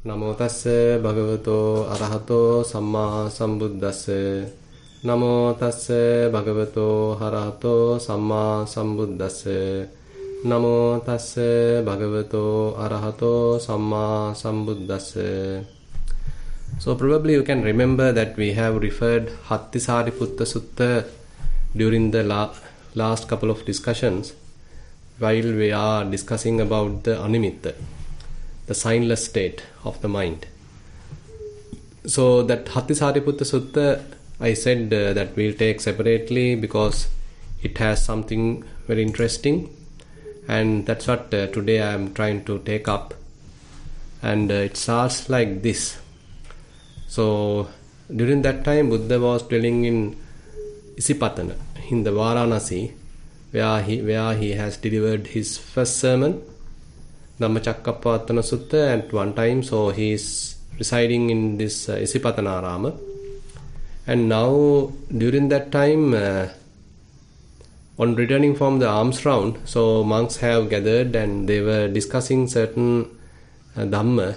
Namo tassa bhagavato arahato samma sambuddhassa. Namo tassa bhagavato arahato samma sambuddhassa. Namo tassa bhagavato arahato samma sambuddhassa. So probably you can remember that we have referred Hatthi Sariputta Sutta during the last couple of discussions while we are discussing about the animitta, the signless state of the mind. So that Hatthi Sariputta Sutta, I said that we'll take separately because it has something very interesting, and that's what today I am trying to take up. And it starts like this. So during that time Buddha was dwelling in Isipatana, in the Varanasi, where he has delivered his first sermon, Dhammacakkappavattana Sutta, at one time. So he is residing in this Isipatanarama. And now during that time, on returning from the alms round, so monks have gathered and they were discussing certain Dhamma,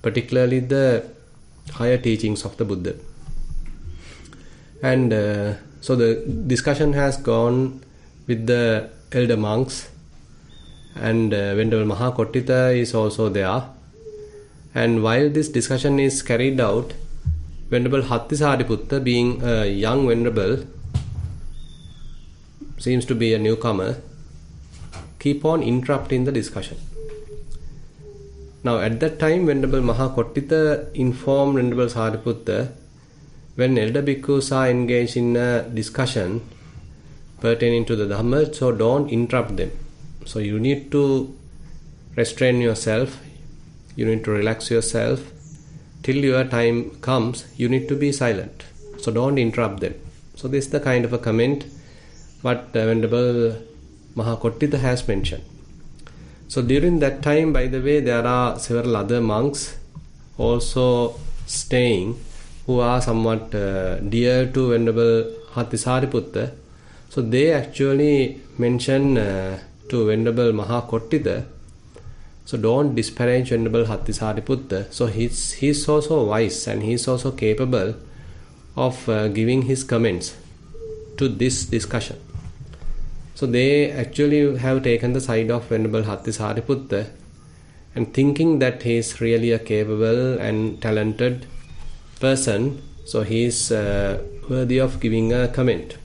particularly the higher teachings of the Buddha. And so the discussion has gone with the elder monks, and Venerable Mahakottita is also there. And while this discussion is carried out, Venerable Hatthi Sariputta, being a young venerable, seems to be a newcomer, keep on interrupting the discussion. Now at that time Venerable Mahakottita informed Venerable Sariputta, when elder bhikkhus are engaged in a discussion pertaining to the Dhamma, so don't interrupt them. So you need to restrain yourself, you need to relax yourself. Till your time comes, you need to be silent. So don't interrupt them. So this is the kind of a comment what Venerable Mahakottita has mentioned. So during that time, by the way, there are several other monks also staying who are somewhat dear to Venerable Hatthi Sariputta. So they actually mention to Venerable Mahakottita, so don't disparage Venerable Hatthi Sariputta. So he's also wise and he's also capable of giving his comments to this discussion. So they actually have taken the side of Venerable Hatthi Sariputta and thinking that he is really a capable and talented person, so he is worthy of giving a comment.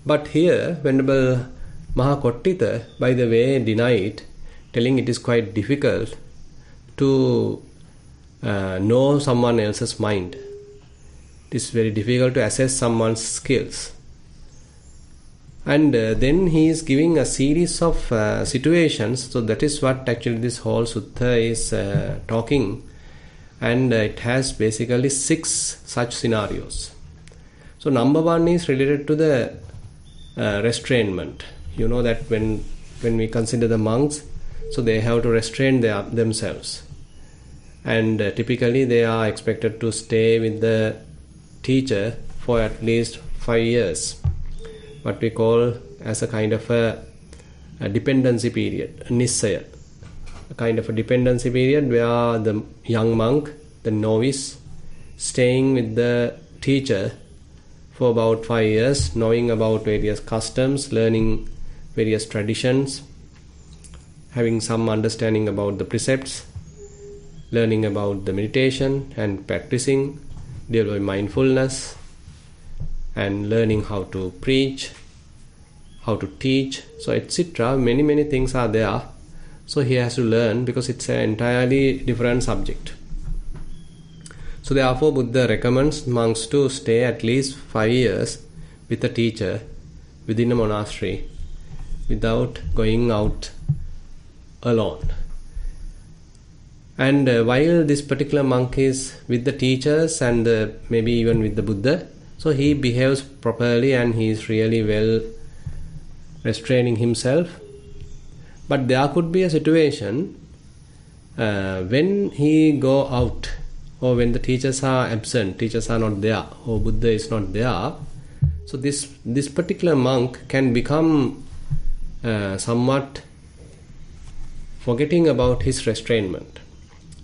But here Venerable Mahakottita, by the way, denied, telling it is quite difficult to know someone else's mind. It is very difficult to assess someone's skills. And then he is giving a series of situations. So that is what actually this whole sutta is talking. And it has basically 6 such scenarios. So number 1 is related to the restrainment. You know that when we consider the monks, so they have to restrain themselves. And typically they are expected to stay with the teacher for at least 5 years. What we call as a kind of a dependency period, a Nissarana. A kind of a dependency period where the young monk, the novice, staying with the teacher for about 5 years, knowing about various customs, learning various traditions, having some understanding about the precepts, learning about the meditation and practicing, developing mindfulness, and learning how to preach, how to teach, so etc. Many things are there. So he has to learn because it's an entirely different subject. So therefore Buddha recommends monks to stay at least 5 years with a teacher within a monastery without going out alone. And while this particular monk is with the teachers and maybe even with the Buddha, so he behaves properly and he is really well restraining himself. But there could be a situation when he go out, or when the teachers are absent, teachers are not there, or Buddha is not there. So this particular monk can become somewhat forgetting about his restrainment.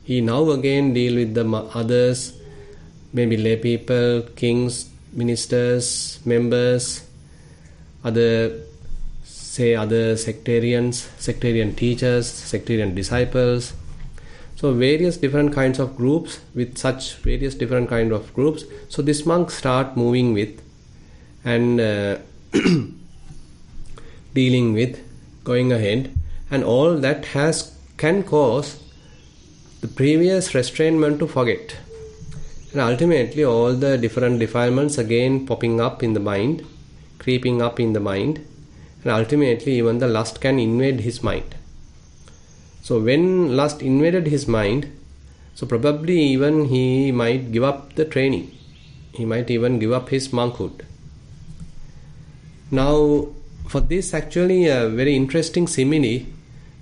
he now again deal with the others, maybe lay people, kings, ministers, members, other sectarian teachers, sectarian disciples. So various different kinds of groups with such various different kind of groups. So this monk start moving with and dealing with, going ahead, and all that can cause the previous restrainment to forget. And ultimately all the different defilements again popping up in the mind, creeping up in the mind, and ultimately even the lust can invade his mind. So when lust invaded his mind, so probably even he might give up the training. He might even give up his monkhood. Now for this actually a very interesting simile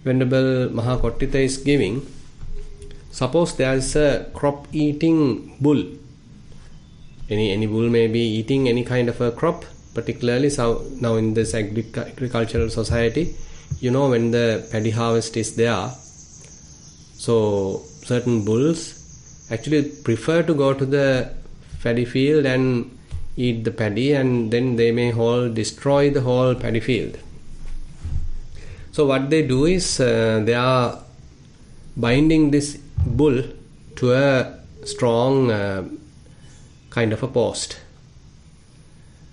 Venerable Mahakottita is giving. Suppose there is a crop eating bull. Any bull may be eating any kind of a crop, particularly now in this agricultural society, when the paddy harvest is there, so certain bulls actually prefer to go to the paddy field and eat the paddy, and then they may destroy the whole paddy field. So what they do is they are binding this bull to a strong kind of a post.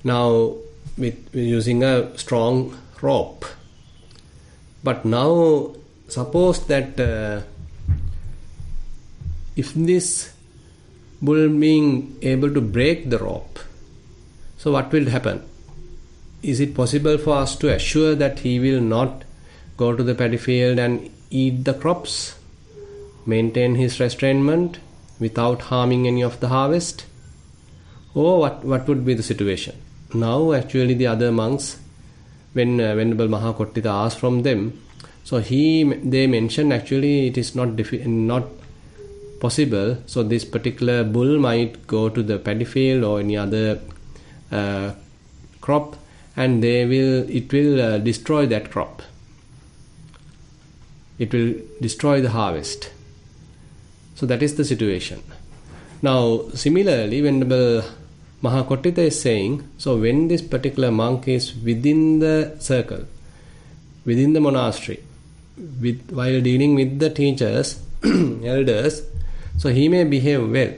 Now with using a strong rope. But now suppose that if this bull being able to break the rope, so what will happen? Is it possible for us to assure that he will not go to the paddy field and eat the crops, maintain his restrainment without harming any of the harvest? Or what would be the situation? Now actually the other monks, when Venerable Mahakottita asked from them, so they mentioned actually it is not possible. So this particular bull might go to the paddy field or any other crop, and it will destroy that crop. It will destroy the harvest. So that is the situation. Now similarly, Venerable Mahakottita is saying, so when this particular monk is within the circle, within the monastery, while dealing with the teachers, elders, so he may behave well,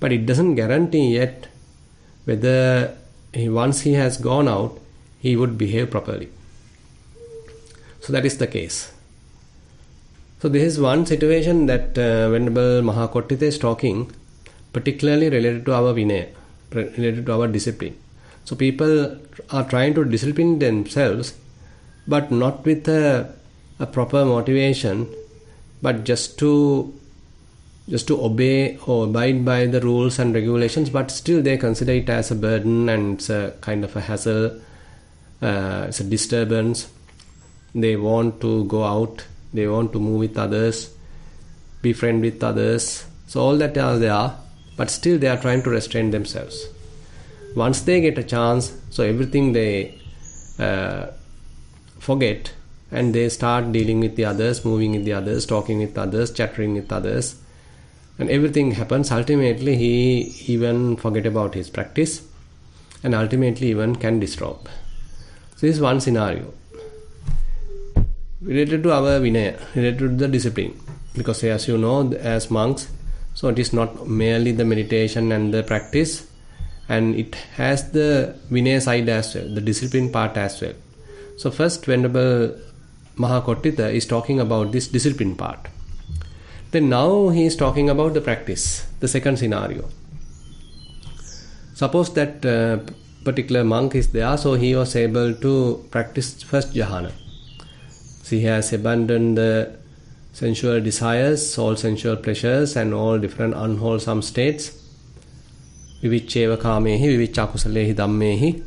but it doesn't guarantee yet whether once he has gone out, he would behave properly. So that is the case. So this is one situation that Venerable Mahakottita is talking, particularly related to our Vinaya, related to our discipline. So people are trying to discipline themselves, but not with a proper motivation, but just to obey or abide by the rules and regulations, but still they consider it as a burden and it's a kind of a hassle, it's a disturbance. They want to go out, they want to move with others, be friend with others. So all that are there, but still they are trying to restrain themselves. Once they get a chance, so everything they forget, and they start dealing with the others, moving with the others, talking with others, chattering with others, and everything happens. Ultimately he even forget about his practice, and ultimately even can disrobe. So this is one scenario related to our Vinaya, related to the discipline, because as you know, as monks, so it is not merely the meditation and the practice, and it has the Vinaya side as well, the discipline part as well. So first Venerable Mahakottita is talking about this discipline part. Then now he is talking about the practice, the second scenario. Suppose that particular monk is there, so he was able to practice first jhana. So he has abandoned the sensual desires, all sensual pleasures and all different unwholesome states. Viviccheva kamehi, vivicchakusalehi dhammehi,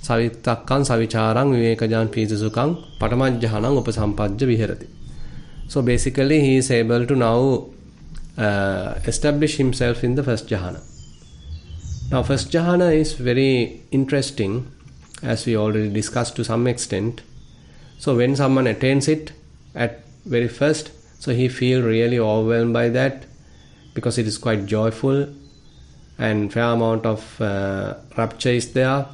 savitakkan savicharan vivekajan pīsasukang patamajjahanang upasampajja viherati. So basically he is able to now establish himself in the first jhana. Now first jhana is very interesting, as we already discussed to some extent. So when someone attains it at very first, So he feel really overwhelmed by that because it is quite joyful and fair amount of rapture is there,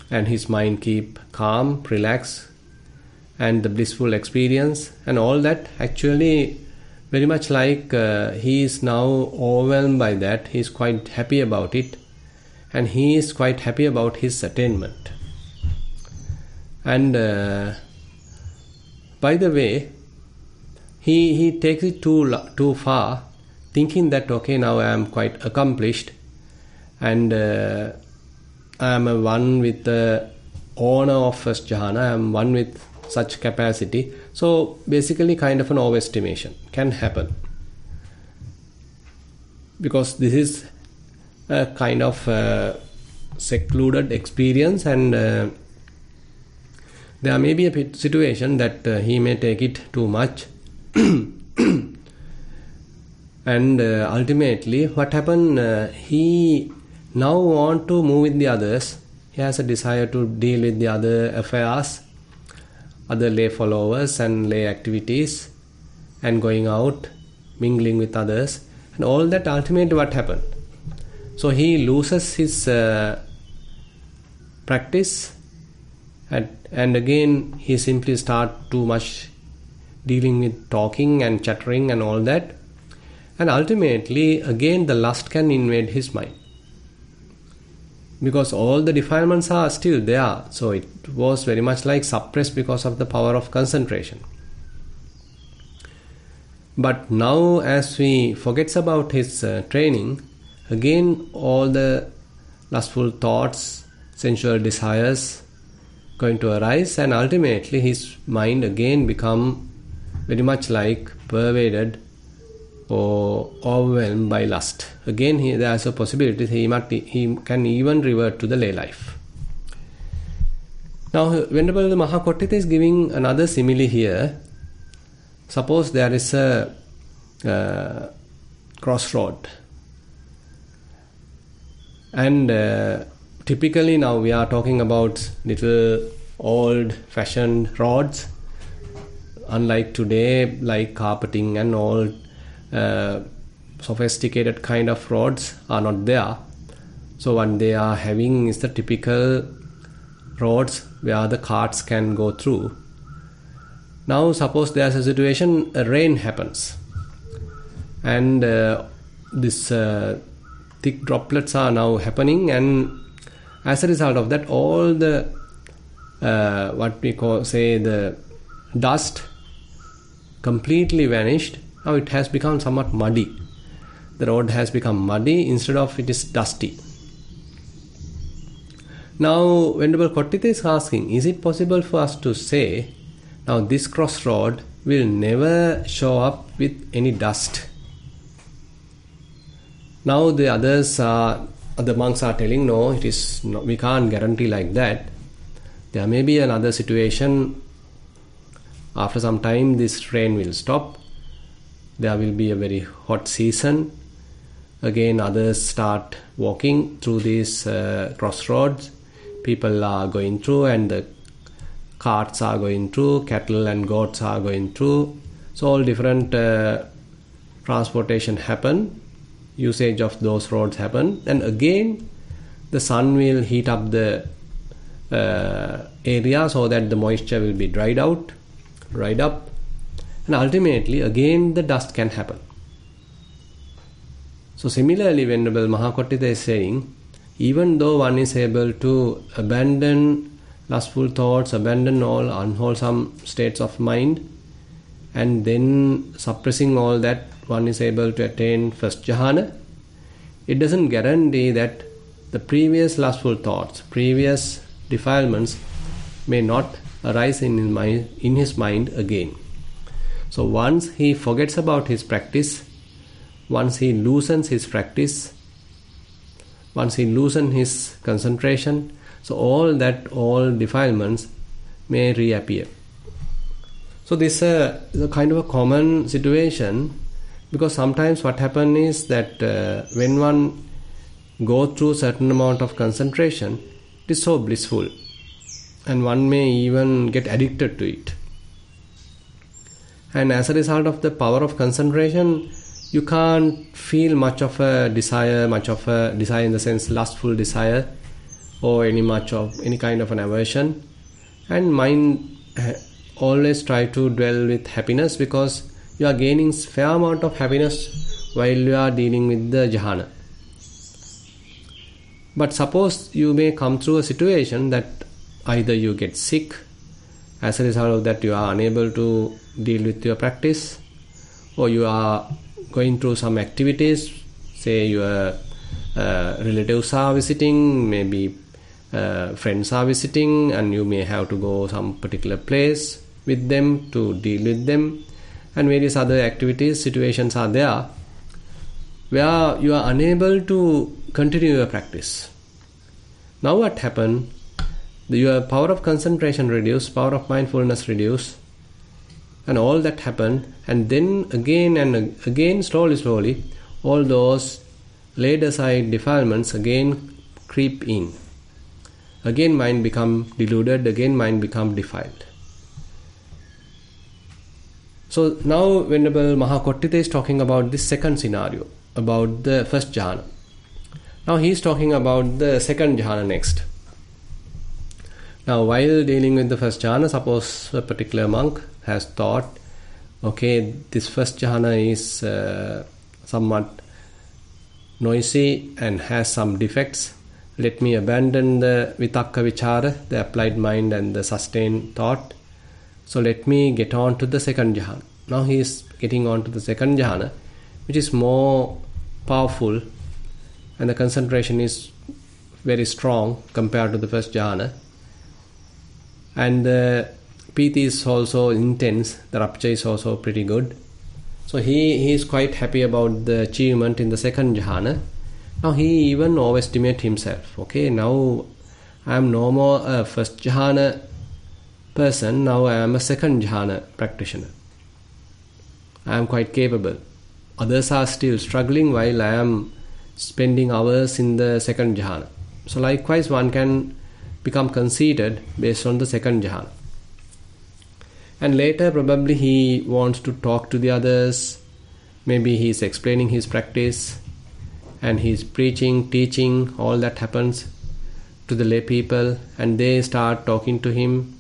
and his mind keep calm, relaxed, and the blissful experience and all that. Actually very much like he is now overwhelmed by that. He is quite happy about it, and he is quite happy about his attainment. And by the way, he takes it too far, thinking that okay, now I am quite accomplished and I am one with the owner of first jhana, I am one with such capacity. So basically kind of an overestimation can happen, because this is a kind of secluded experience, and there may be a situation that he may take it too much and ultimately what happened, he now want to move with the others. He has a desire to deal with the other affairs, other lay followers and lay activities, and going out, mingling with others, and all that. Ultimately what happened? So he loses his practice, and again he simply start too much dealing with talking and chattering and all that, and ultimately again the lust can invade his mind, because all the defilements are still there. So it was very much like suppressed because of the power of concentration. But now as he forgets about his training, again all the lustful thoughts, sensual desires going to arise, and ultimately his mind again become very much like pervaded or overwhelmed by lust. Again there is a possibility he can even revert to the lay life. Now Venerable Mahakottitha is giving another simile here. Suppose there is a crossroad, and typically now we are talking about little old fashioned roads, unlike today like carpeting and all sophisticated kind of roads are not there. So what they are having is the typical roads where the carts can go through. Now suppose there is a situation, a rain happens, and this thick droplets are now happening, and as a result of that all the what we call the dust completely vanished. Now it has become somewhat muddy. The road has become muddy instead of it is dusty. Now Venerable Kottitha is asking, is it possible for us to say now this crossroad will never show up with any dust? Now the other monks are telling, no, it is not, we can't guarantee like that. There may be another situation. After some time this rain will stop. There will be a very hot season. Again others start walking through these crossroads. People are going through, and the carts are going through, cattle and goats are going through. So all different transportation happen, usage of those roads happen, and again the sun will heat up the area so that the moisture will be dried up, and ultimately again the dust can happen. So similarly Venerable Mahakottitha is saying, even though one is able to abandon lustful thoughts, abandon all unwholesome states of mind, and then suppressing all that, one is able to attain first jhana, it doesn't guarantee that the previous lustful thoughts, previous defilements may not arise in his mind again. So once he forgets about his practice, once he loosens his practice, once he loosens his concentration, so all defilements may reappear. So this is a kind of a common situation, because sometimes what happens is that when one goes through certain amount of concentration, it is so blissful, and one may even get addicted to it. And as a result of the power of concentration, you can't feel much of a desire in the sense lustful desire, or any kind of an aversion. And mind always try to dwell with happiness, because you are gaining fair amount of happiness while you are dealing with the jhana. But suppose you may come through a situation that either you get sick, as a result of that you are unable to deal with your practice, or you are going through some activities, say your relatives are visiting, maybe friends are visiting, and you may have to go some particular place with them to deal with them, and various other activities, situations are there where you are unable to continue your practice. Now what happened? Your power of concentration reduced, power of mindfulness reduced, and all that happened. And then again and again, slowly, all those laid aside defilements again creep in. Again mind become deluded, again mind become defiled. So now Venerable Mahakottita is talking about this second scenario, about the first jhana. Now he is talking about the second jhana next. Now while dealing with the first jhana, suppose a particular monk has thought, okay, this first jhana is somewhat noisy and has some defects. Let me abandon the vitakka vichara, the applied mind and the sustained thought. So let me get on to the second jhana. Now he is getting on to the second jhana, which is more powerful, and the concentration is very strong compared to the first jhana. And the piti is also intense, the rapture is also pretty good. So he is quite happy about the achievement in the second jhana. Now he even overestimates himself. Okay, now I am no more a first jhana person, now I am a second jhana practitioner. I am quite capable. Others are still struggling while I am spending hours in the second jhana. So likewise one can become conceited based on the second jhana. And later probably he wants to talk to the others. Maybe he is explaining his practice and he is preaching, teaching, all that happens to the lay people, and they start talking to him,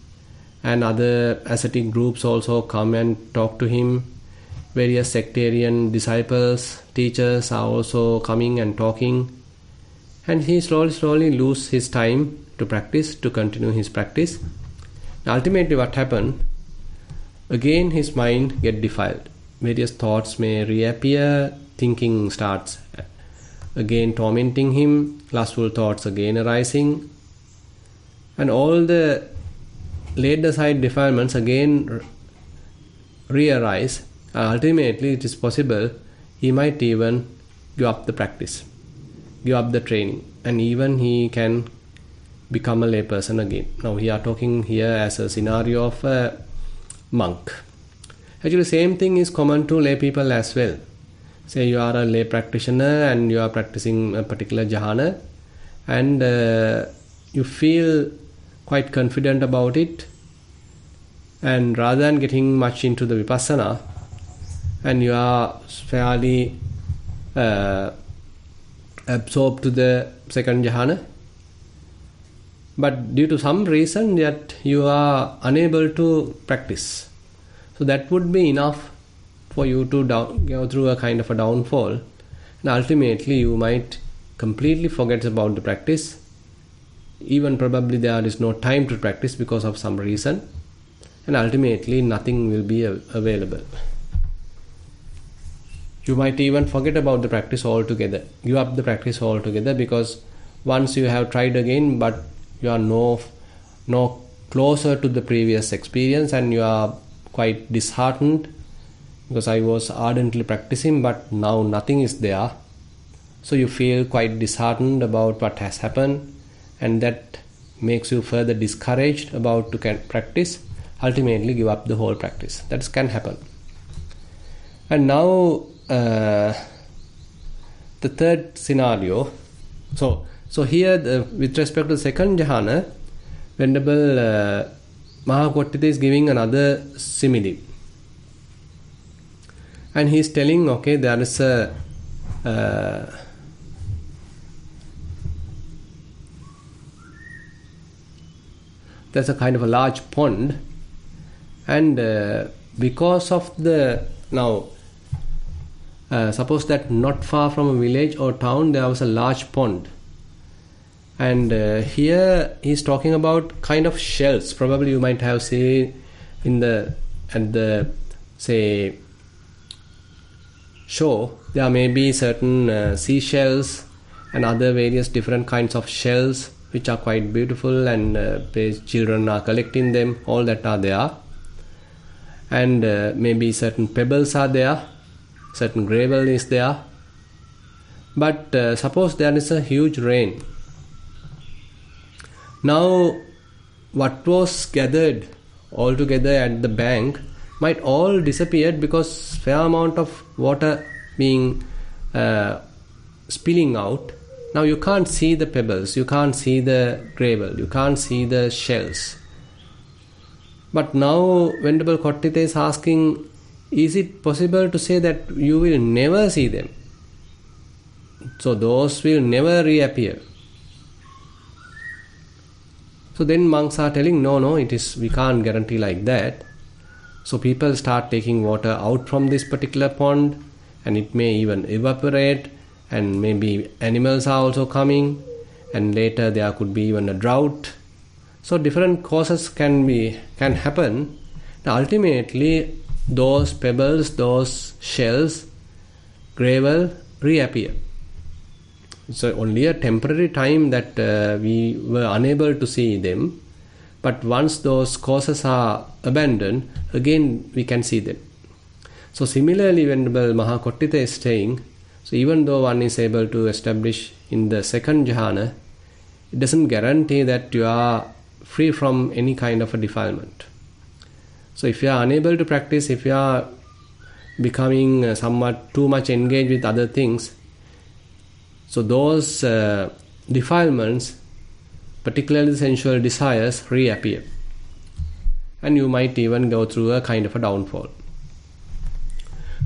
and other ascetic groups also come and talk to him. Various sectarian disciples, teachers are also coming and talking, and he slowly loses his time to practice, to continue his practice. Ultimately what happened? Again his mind get defiled. Various thoughts may reappear, thinking starts again tormenting him, lustful thoughts again arising, and all the laid aside defilements again re-arise. Ultimately it is possible he might even give up the practice, give up the training, and even he can become a lay person again. Now we are talking here as a scenario of a monk. Actually same thing is common to lay people as well. Say you are a lay practitioner and you are practicing a particular jhana, and you feel quite confident about it, and rather than getting much into the vipassana, and you are fairly absorbed to the second jhana, but due to some reason that you are unable to practice, so that would be enough for you to go through a kind of a downfall, and ultimately you might completely forget about the practice. Even probably there is no time to practice because of some reason, and ultimately nothing will be available. You might even forget about the practice altogether, give up the practice altogether, because once you have tried again, but you are no closer to the previous experience, and you are quite disheartened, because I was ardently practicing but now nothing is there. So you feel quite disheartened about what has happened, and that makes you further discouraged about to practice, ultimately give up the whole practice. That can happen. And now the third scenario. So here with respect to the second jhana, Venerable Mahakottita is giving another simile. And he's telling, okay, there is there's a kind of a large pond, and because of the suppose that not far from a village or town there was a large pond, and here he's talking about kind of shells. Probably you might have seen at the say shore, there may be certain seashells and other various different kinds of shells which are quite beautiful, and children are collecting them, all that are there. And maybe certain pebbles are there, certain gravel is there. But suppose there is a huge rain. Now what was gathered all together at the bank might all disappear, because fair amount of water being spilling out. Now you can't see the pebbles, you can't see the gravel, you can't see the shells. But now Venerable Kottitha is asking, is it possible to say that you will never see them? So those will never reappear. So then monks are telling, no, we can't guarantee like that. So people start taking water out from this particular pond, and it may even evaporate, and maybe animals are also coming, and later there could be even a drought. So different causes can happen. Now ultimately those pebbles, those shells, gravel reappear. It's only a temporary time that we were unable to see them, but once those causes are abandoned, again we can see them. So similarly, Venerable Mahakottitha is saying, so even though one is able to establish in the second jhana, it doesn't guarantee that you are free from any kind of a defilement. So if you are unable to practice, if you are becoming somewhat too much engaged with other things, so those defilements, particularly sensual desires, reappear. And you might even go through a kind of a downfall.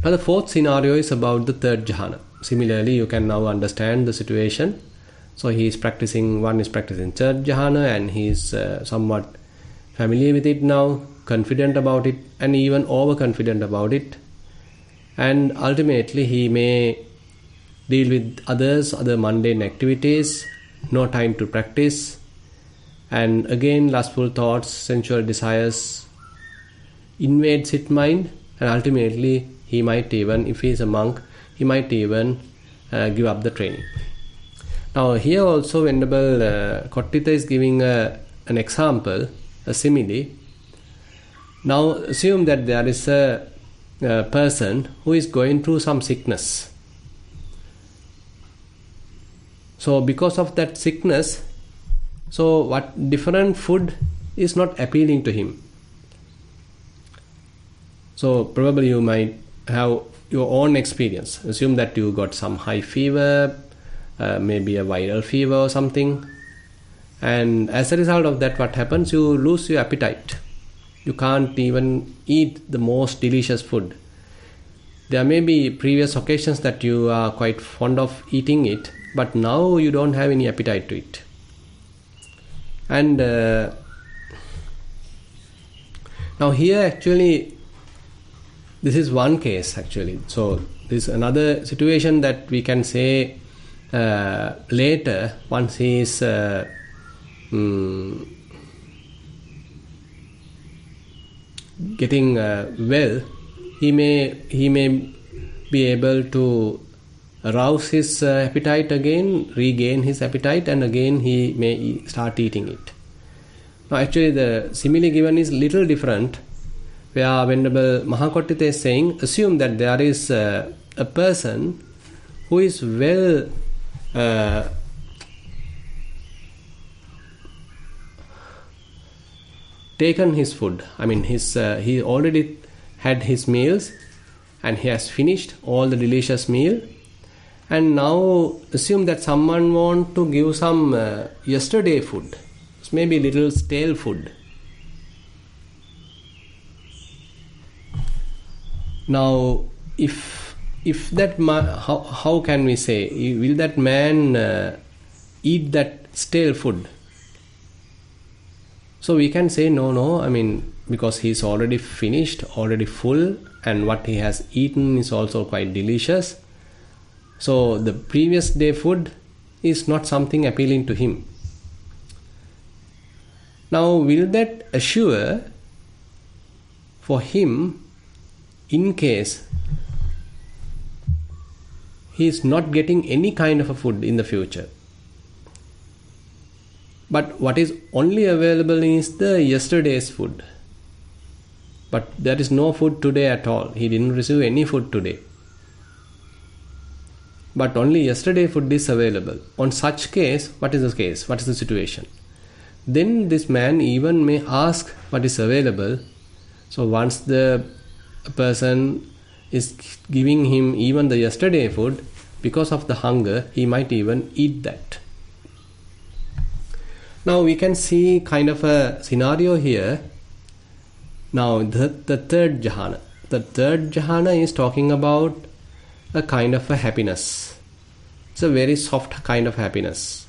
Now the fourth scenario is about the third jhana. Similarly, you can now understand the situation. So one is practicing third jhana, and he is somewhat familiar with it now, confident about it, and even overconfident about it. And ultimately he may deal with other mundane activities, no time to practice, and again lustful thoughts, sensual desires invades his mind, and ultimately he might even, if he is a monk, he might even give up the training. Now here also Venerable Kottitha is giving an example, a simile. Now assume that there is a person who is going through some sickness. So because of that sickness, so what different food is not appealing to him. So probably you might have your own experience. Assume that you got some high fever, maybe a viral fever or something, and as a result of that, what happens? You lose your appetite. You can't even eat the most delicious food. There may be previous occasions that you are quite fond of eating it, but now you don't have any appetite to it. And now here actually this is one case actually. So this is another situation that we can say later, once he is getting well, he may be able to arouse his appetite again, regain his appetite, and again he may start eating it. Now actually the simile given is little different, where Venerable Mahakottitha is saying, assume that there is a person who is well taken his food. I mean, he already had his meals and he has finished all the delicious meal, and now assume that someone want to give some yesterday food, maybe little stale food. Now if that how can we say, will that man eat that stale food? So we can say no, I mean, because he's already finished, already full, and what he has eaten is also quite delicious. So the previous day food is not something appealing to him. Now, will that assure for him, in case he is not getting any kind of a food in the future, but what is only available is the yesterday's food, but there is no food today at all, he didn't receive any food today, but only yesterday food is available. On such case, what is the case? What is the situation? Then this man even may ask what is available. So once the person is giving him even the yesterday food, because of the hunger, he might even eat that. Now we can see kind of a scenario here. Now the third jhana. The third jhana is talking about a kind of a happiness. It's a very soft kind of happiness.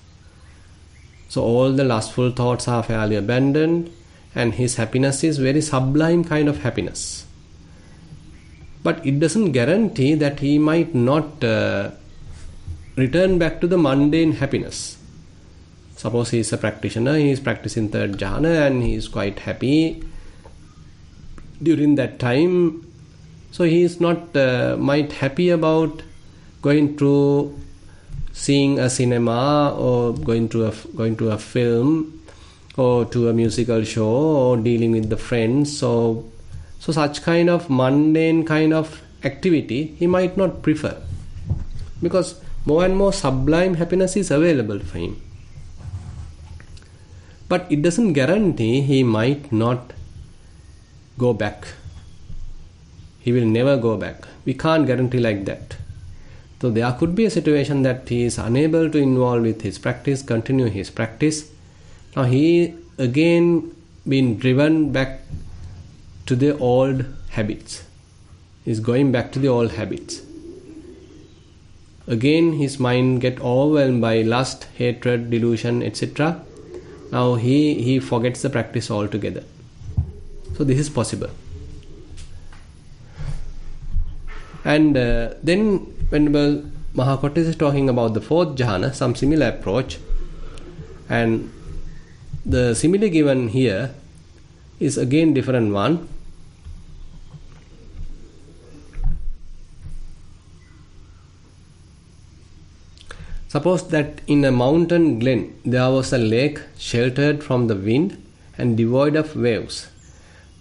So all the lustful thoughts are fairly abandoned, and his happiness is very sublime kind of happiness. But it doesn't guarantee that he might not return back to the mundane happiness. Suppose he is a practitioner, he is practicing third jhana and he is quite happy during that time. So he is not might happy about going to seeing a cinema or going to a film or to a musical show or dealing with the friends. So such kind of mundane kind of activity he might not prefer, because more and more sublime happiness is available for him. But it doesn't guarantee he might not go back. He will never go back. We can't guarantee like that. So there could be a situation that he is unable to involve with his practice, continue his practice. Now he again been driven back to the old habits. He is going back to the old habits. Again his mind get overwhelmed by lust, hatred, delusion, etc. Now he forgets the practice altogether. So this is possible. And then Venerable Mahakottis is talking about the fourth jhana, some similar approach. And the simile given here is again different one. Suppose that in a mountain glen there was a lake sheltered from the wind and devoid of waves.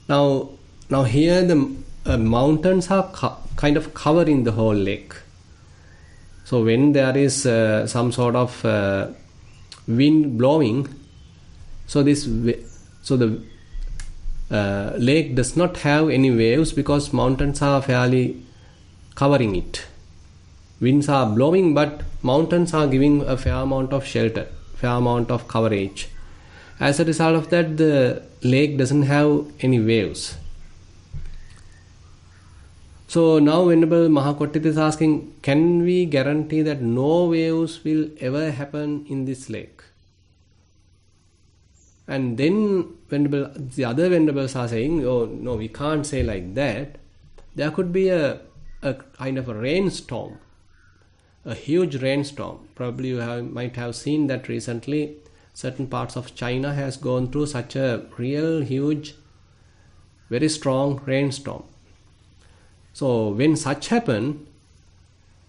Now here the mountains are kind of covering the whole lake. So when there is some sort of wind blowing, so the lake does not have any waves because mountains are fairly covering it. Winds are blowing, but mountains are giving a fair amount of shelter, fair amount of coverage. As a result of that, the lake doesn't have any waves. So now Venerable Mahakottis is asking, can we guarantee that no waves will ever happen in this lake? And then the other Venerables are saying, oh no, we can't say like that. There could be a kind of a rainstorm, a huge rainstorm. Probably you might have seen that recently. Certain parts of China has gone through such a real huge, very strong rainstorm. So when such happen,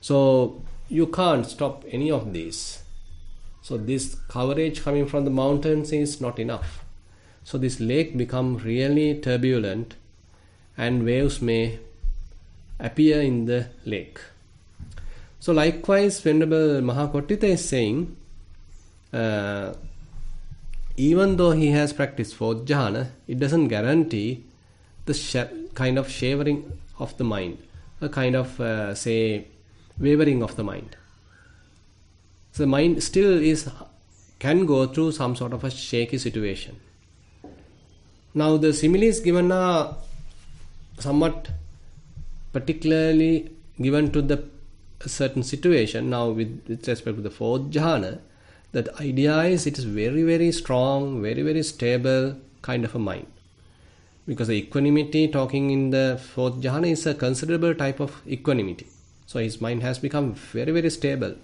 so you can't stop any of these. So this coverage coming from the mountains is not enough. So this lake become really turbulent and waves may appear in the lake. So likewise, Venerable Mahakottis is saying, even though he has practiced fourth jhana, it doesn't guarantee the kind of shivering of the mind, a kind of wavering of the mind. So the mind still can go through some sort of a shaky situation. Now the similes given are somewhat particularly given to the certain situation. Now with respect to the fourth jhana, that idea is it is very, very strong, very, very stable kind of a mind. Because the equanimity talking in the fourth jhana is a considerable type of equanimity. So his mind has become very, very stable.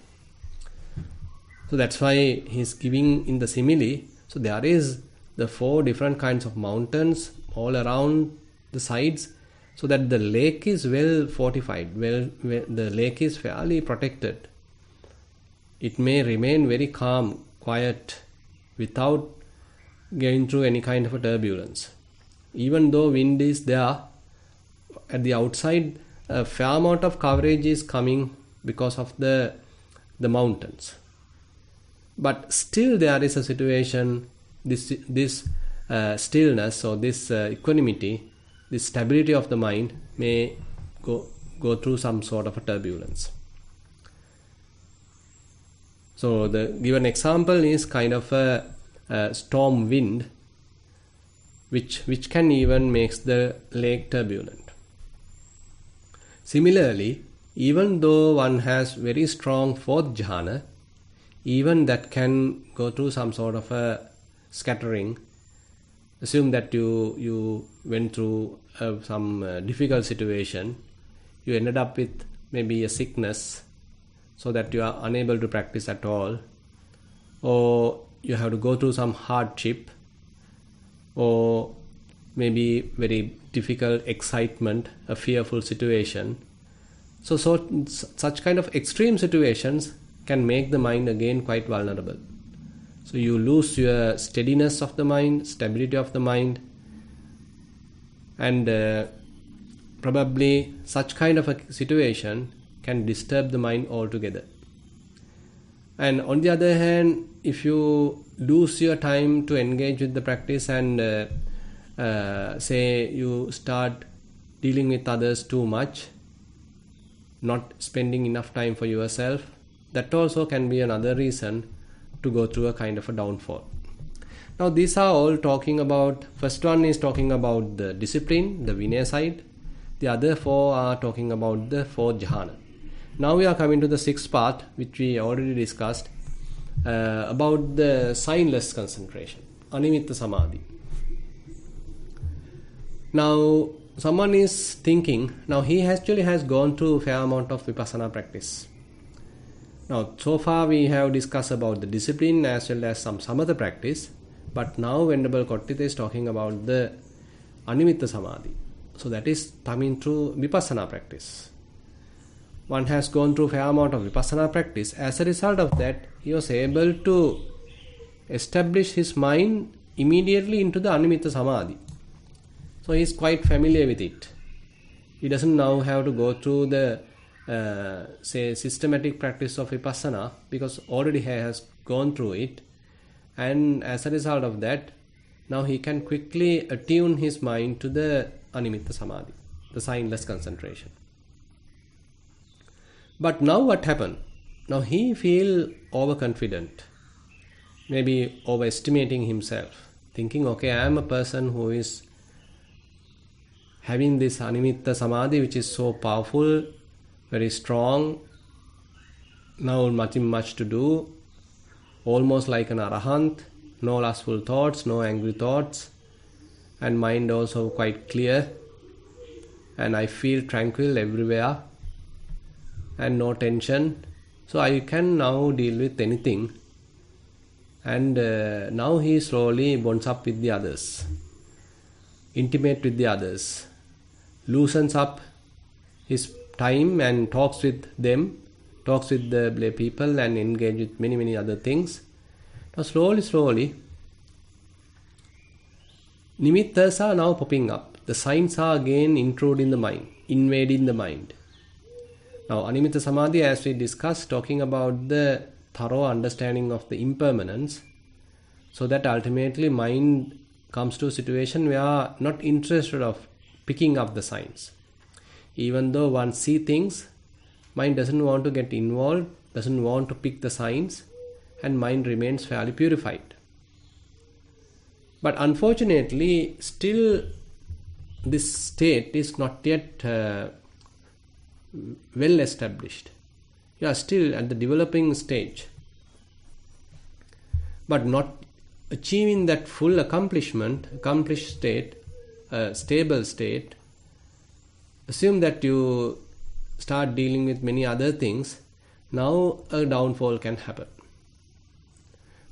So that's why he's giving in the simile. So there is the 4 different kinds of mountains all around the sides, so that the lake is well fortified, the lake is fairly protected. It may remain very calm, quiet, without going through any kind of a turbulence. Even though wind is there, at the outside, a fair amount of coverage is coming because of the mountains. But still there is a situation, this stillness or this equanimity, this stability of the mind may go through some sort of a turbulence. So the given example is kind of a storm wind, which can even makes the lake turbulent. Similarly, even though one has very strong fourth jhana, even that can go through some sort of a scattering. Assume that you went through some difficult situation, you ended up with maybe a sickness, so that you are unable to practice at all, or you have to go through some hardship, or maybe very difficult excitement, a fearful situation. So such kind of extreme situations can make the mind again quite vulnerable. So you lose your steadiness of the mind, stability of the mind, and probably such kind of a situation can disturb the mind altogether. And on the other hand, if you lose your time to engage with the practice and say you start dealing with others too much, not spending enough time for yourself, that also can be another reason to go through a kind of a downfall. Now these are all talking about, first one is talking about the discipline, the Vinaya side. The other 4 are talking about the 4th jhana. Now we are coming to the 6th part, which we already discussed, about the signless concentration, animitta samadhi. Now someone is thinking, now he actually has gone through a fair amount of vipassana practice. Now so far we have discussed about the discipline as well as some samatha practice, but now Venerable Kottitha is talking about the animitta samadhi. So that is coming through vipassana practice. One has gone through a fair amount of vipassana practice. As a result of that, he was able to establish his mind immediately into the animitta samadhi. So he is quite familiar with it. He doesn't now have to go through the systematic practice of vipassana, because already he has gone through it, and as a result of that, now he can quickly attune his mind to the animitta samadhi, the signless concentration. But now what happened? Now he feel overconfident, maybe overestimating himself, thinking, okay, I am a person who is having this animitta samadhi, which is so powerful, very strong, now nothing much to do, almost like an arahant, no lustful thoughts, no angry thoughts, and mind also quite clear, and I feel tranquil everywhere, and no tension, so I can now deal with anything. And now he slowly bonds up with the others, intimate with the others, loosens up his time and talks with them, talks with the lay people and engage with many other things. Now slowly nimittas are now popping up. The signs are again intruding the mind, invading the mind. Now animitta samadhi, as we discussed, talking about the thorough understanding of the impermanence, so that ultimately mind comes to a situation where not interested of picking up the signs. Even though one see things, mind doesn't want to get involved, doesn't want to pick the signs, and mind remains fairly purified. But unfortunately, still this state is not yet well established. You are still at the developing stage, but not achieving that full accomplished state, stable state. Assume that you start dealing with many other things. Now a downfall can happen.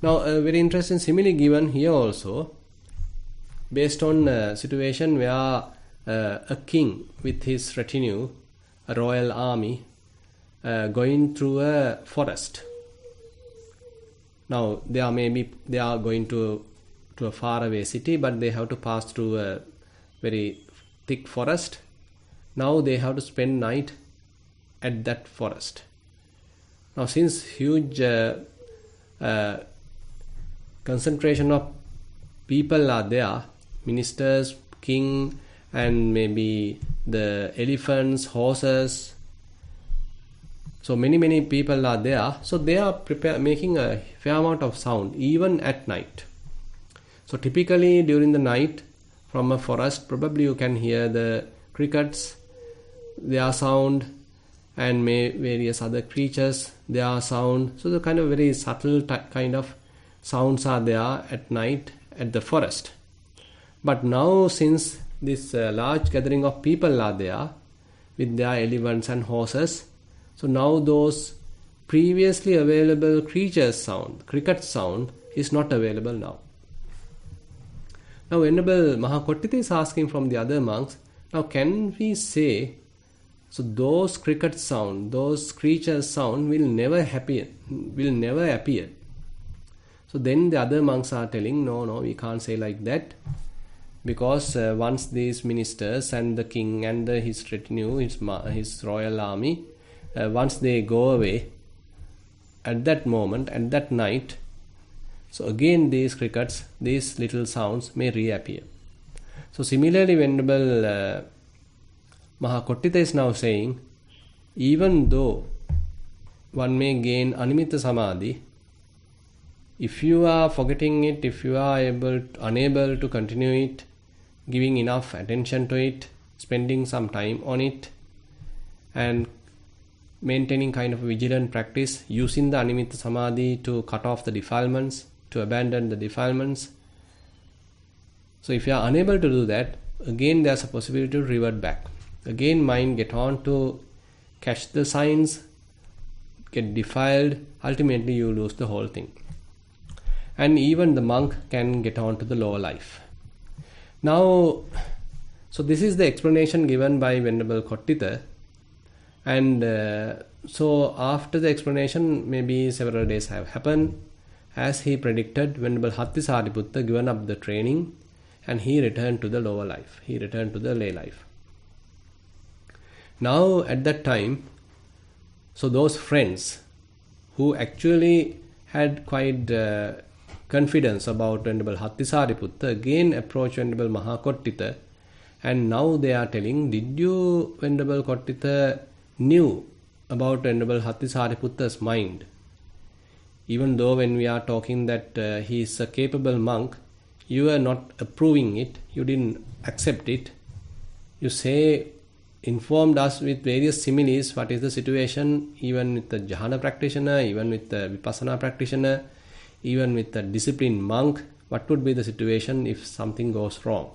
Now a very interesting simile given here also, based on a situation where a king with his retinue, a royal army, going through a forest. Now they are going to a faraway city, but they have to pass through a very thick forest. Now they have to spend night at that forest. Now since huge concentration of people are there, ministers, king, and maybe the elephants, horses, so many people are there, so they are making a fair amount of sound even at night. So typically during the night from a forest, probably you can hear the crickets, their sound, and various other creatures, their sound. So the kind of very subtle kind of sounds are there at night at the forest. But now since this large gathering of people are there with their elephants and horses, so now those previously available creatures sound, cricket sound, is not available now. Now Venerable Mahakottita is asking from the other monks, now can we say, so those cricket sound, those creatures sound will never appear. So then the other monks are telling, no, we can't say like that, because once these ministers and the king and his retinue, his royal army, once they go away, at that moment, at that night, so again these crickets, these little sounds may reappear. So similarly, Venerable Mahakottita is now saying, even though one may gain Animitta Samadhi, if you are forgetting it, if you are unable to continue it, giving enough attention to it, spending some time on it, and maintaining kind of vigilant practice, using the Animitta Samadhi to cut off the defilements, to abandon the defilements. So if you are unable to do that, again there's a possibility to revert back. Again mind get on to catch the signs, get defiled, ultimately you lose the whole thing. And even the monk can get on to the lower life. Now, so this is the explanation given by Venerable Kottita. And so after the explanation, maybe several days have happened. As he predicted, Venerable Hatthi Sariputta given up the training and he returned to the lower life. He returned to the lay life. Now at that time, so those friends who actually had quite confidence about Venerable Hatthi Sariputta again approached Venerable Mahakottita, and now they are telling, did you, Venerable Kottita, knew about Venerable Hatthi Sariputta's mind? Even though when we are talking that he is a capable monk, you are not approving it, you didn't accept it. You say, informed us with various similes, what is the situation, even with the jhana practitioner, even with the vipassana practitioner, even with the disciplined monk, what would be the situation if something goes wrong?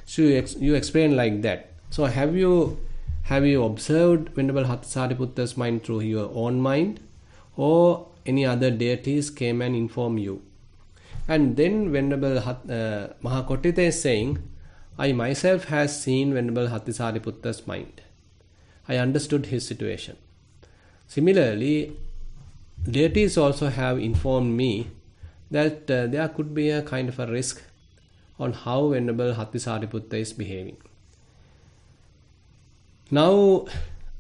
So you explain like that. So have you observed Venerable Hatthi Sariputta's mind through your own mind, or any other deities came and informed you? And then Venerable Mahakottita is saying, I myself has seen Venerable Hatthi Sariputta's mind. I understood his situation. Similarly, deities also have informed me that there could be a kind of a risk on how Venerable Hatthi Sariputta is behaving. Now,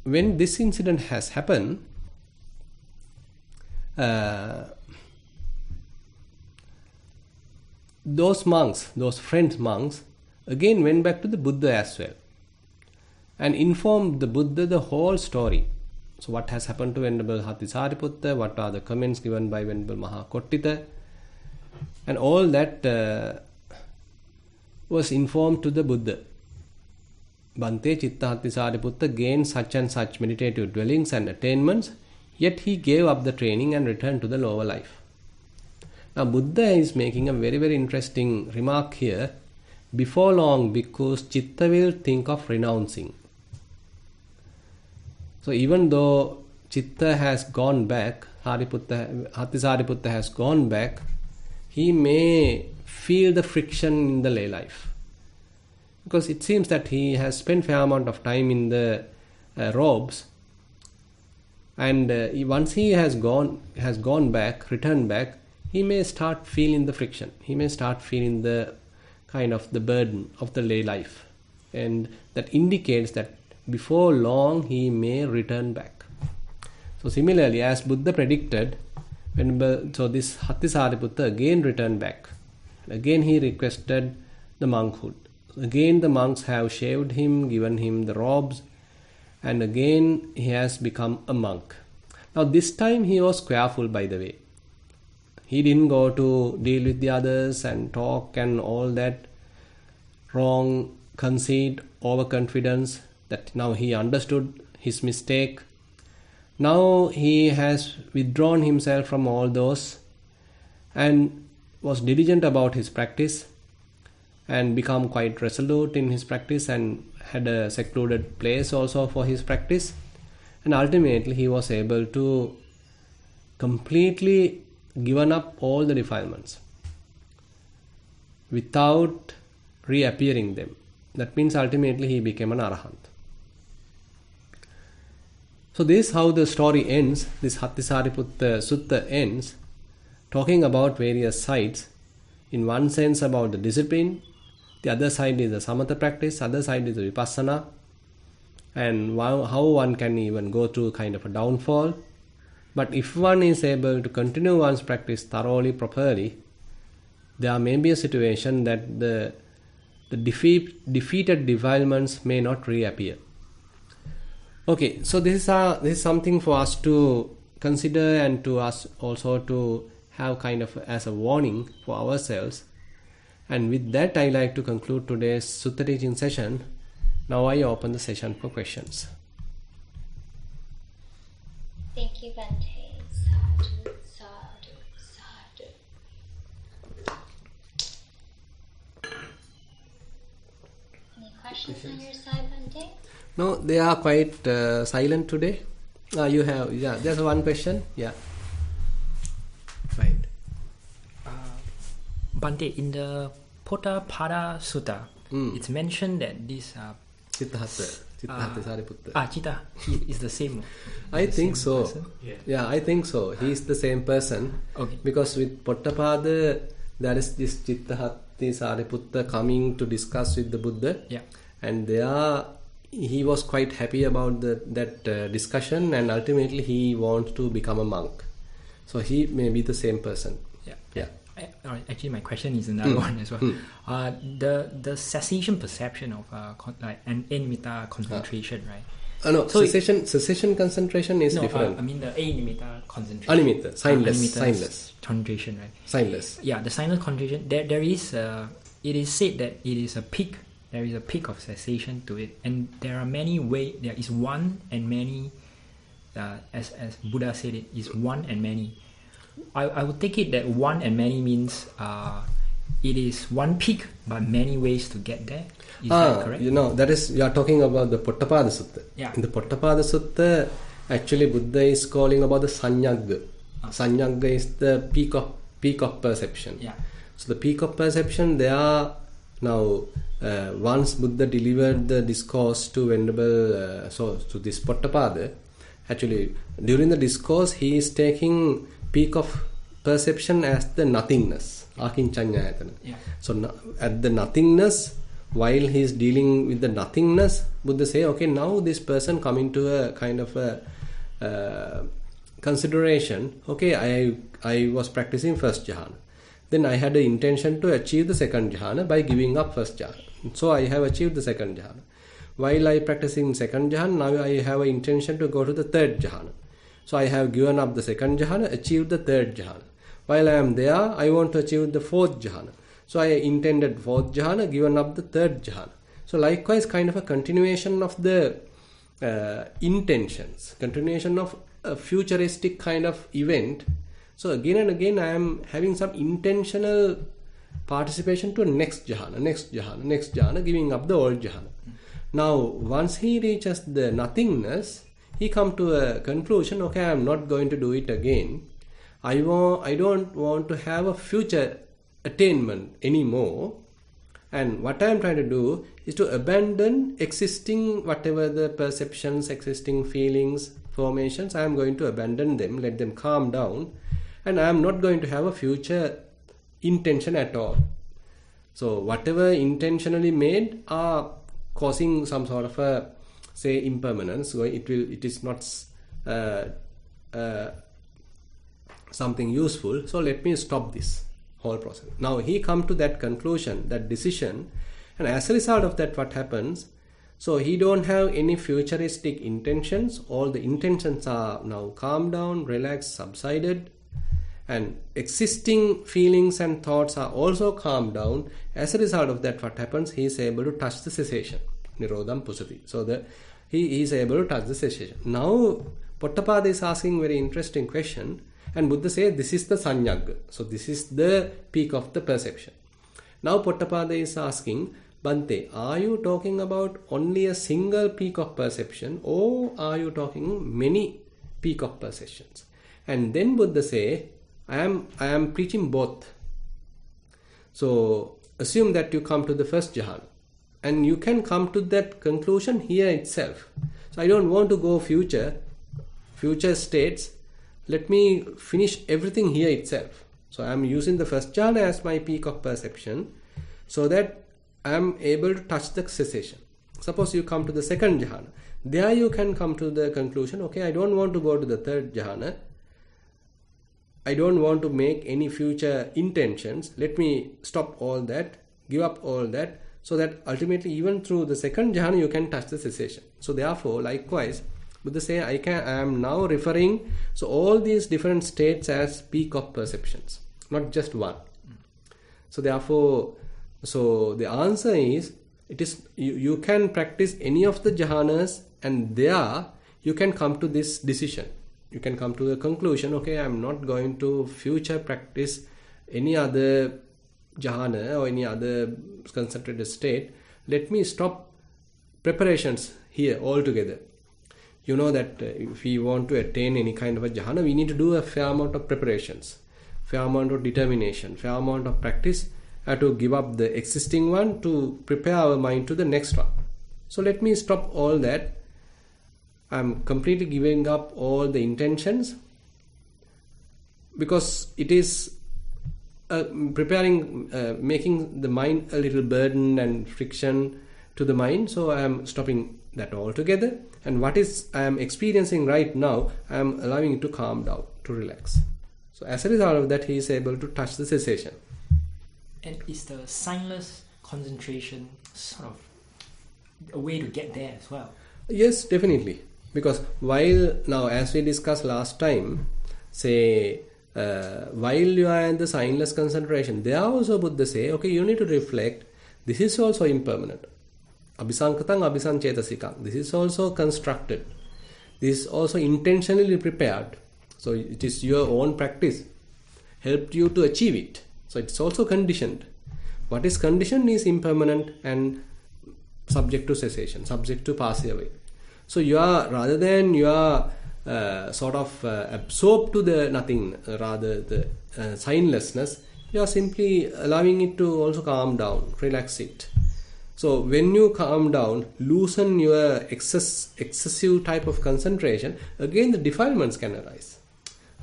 when this incident has happened, those monks, those friend monks, again went back to the Buddha as well and informed the Buddha the whole story. So what has happened to Venerable Hatthi Sariputta, what are the comments given by Venerable Mahakottita, and all that was informed to the Buddha. Bhante Chitta Hatthi Sariputta gained such and such meditative dwellings and attainments, yet he gave up the training and returned to the lower life. Now Buddha is making a very, very interesting remark here. Before long, because Chitta will think of renouncing. So even though Chitta has gone back, Hatthi Sariputta has gone back, he may feel the friction in the lay life. Because it seems that he has spent fair amount of time in the robes, and once he has gone back, returned back, he may start feeling the friction. He may start feeling the kind of the burden of the lay life, and that indicates that before long he may return back. So similarly, as Buddha predicted, so this Hatthi Sariputta again returned back. Again he requested the monkhood. Again the monks have shaved him, given him the robes, and again he has become a monk. Now this time he was careful, by the way. He didn't go to deal with the others and talk and all that wrong conceit, overconfidence, that now he understood his mistake. Now he has withdrawn himself from all those and was diligent about his practice and become quite resolute in his practice and had a secluded place also for his practice. And ultimately he was able to completely given up all the defilements without reappearing them. That means ultimately he became an arahant. So this is how the story ends. This Hatthi Sariputta Sutta ends, talking about various sides. In one sense about the discipline, the other side is the samatha practice, other side is the vipassana, and how one can even go through kind of a downfall. But if one is able to continue one's practice thoroughly, properly, there may be a situation that the defeated defilements may not reappear. Okay, so this is something for us to consider and to us also to have kind of as a warning for ourselves. And with that, I like to conclude today's Sutta teaching session. Now I open the session for questions. Thank you, Bhante. Sadhu, sadhu, sadhu. Any questions on your side, Bhante? No, they are quite silent today. You have, yeah, there's one question. Yeah. Right. Bhante, in the Pottapada Sutta, it's mentioned that this Chitta Hatthi Sariputta. Chitta is the same. I think so. Person? Yeah, I think so. He is the same person. Okay. Because with Pottapada, there is this Chitta Hatthi Sariputta coming to discuss with the Buddha. Yeah. And there he was quite happy about that discussion, and ultimately he wants to become a monk. So he may be the same person. Yeah. Actually, my question is another one as well. The cessation perception of an animitta concentration, right? No, so cessation concentration is different. I mean the animitta concentration. Animitta, signless concentration, right? Signless. Yeah, the signless concentration. There is it is said that it is a peak. There is a peak of cessation to it, and there are many ways. There is one and many. As Buddha said, it is one and many. I would take it that one and many means it is one peak but many ways to get there. Is that correct? You are talking about the Pottapada Sutta. Yeah. In the Pottapada Sutta, actually Buddha is calling about the Sanyagga. Sanyagga is the peak of perception. Yeah. So the peak of perception, they are now once Buddha delivered the discourse to Venerable to this Pottapada, actually during the discourse he is taking peak of perception as the nothingness, Akinchanyayatana. Yeah. So at the nothingness, while he is dealing with the nothingness, Buddha say, okay, now this person come into a kind of a consideration. Okay, I was practicing first jhana. Then I had the intention to achieve the second jhana by giving up first jhana. So I have achieved the second jhana. While I practicing second jhana, now I have an intention to go to the third jhana. So I have given up the second jhana, achieved the third jhana. While I am there, I want to achieve the fourth jhana. So I intended fourth jhana, given up the third jhana. So likewise, kind of a continuation of the intentions, continuation of a futuristic kind of event. So again and again I am having some intentional participation to a next jhana, giving up the old jhana. Now once he reaches the nothingness, he come to a conclusion, okay, I am not going to do it again. I don't want to have a future attainment anymore. And what I am trying to do is to abandon existing whatever the perceptions, existing feelings, formations. I am going to abandon them, let them calm down, and I am not going to have a future intention at all. So whatever intentionally made are causing some sort of a, say, impermanence. So it is not something useful. So let me stop this whole process. Now he come to that conclusion, that decision, and as a result of that, what happens? So he don't have any futuristic intentions. All the intentions are now calmed down, relaxed, subsided, and existing feelings and thoughts are also calmed down. As a result of that, what happens? He is able to touch the cessation, nirodham pusati. So he is able to touch the cessation. Now Pottapada is asking very interesting question. And Buddha says this is the sanyagga. So this is the peak of the perception. Now Pottapada is asking, Bhante, are you talking about only a single peak of perception, or are you talking many peak of perceptions? And then Buddha say, I am preaching both. So assume that you come to the first jhana, and you can come to that conclusion here itself. So I don't want to go future states. Let me finish everything here itself. So I am using the first jhana as my peak of perception, so that I am able to touch the cessation. Suppose you come to the second jhana. There you can come to the conclusion, okay, I don't want to go to the third jhana. I don't want to make any future intentions. Let me stop all that, give up all that, so that ultimately even through the second jhana you can touch the cessation. So therefore, likewise, Buddha say, I am now referring so all these different states as peak of perceptions, not just one. So therefore, so the answer is, it is you can practice any of the jhanas, and there you can come to this decision. You can come to the conclusion, okay, I am not going to future practice any other jhana or any other concentrated state. Let me stop preparations here altogether. You know that if we want to attain any kind of a jhana, we need to do a fair amount of preparations, fair amount of determination, fair amount of practice to give up the existing one to prepare our mind to the next one. So let me stop all that. I'm completely giving up all the intentions, because it is preparing, making the mind a little burden and friction to the mind. So I am stopping that altogether. And what is I am experiencing right now, I am allowing it to calm down, to relax. So as a result of that, he is able to touch the cessation. And is the signless concentration sort of a way to get there as well? Yes, definitely. Because while now, as we discussed last time, say while you are in the signless concentration, there also Buddha say, okay, you need to reflect, this is also impermanent. Abhisankatang abhisanchetasikang. This is also constructed. This is also intentionally prepared. So it is your own practice helped you to achieve it. So it's also conditioned. What is conditioned is impermanent and subject to cessation, subject to passing away. So you are, rather than you are sort of absorbed to the nothing, rather the signlessness, you are simply allowing it to also calm down, relax it. So when you calm down, loosen your excessive type of concentration, again the defilements can arise.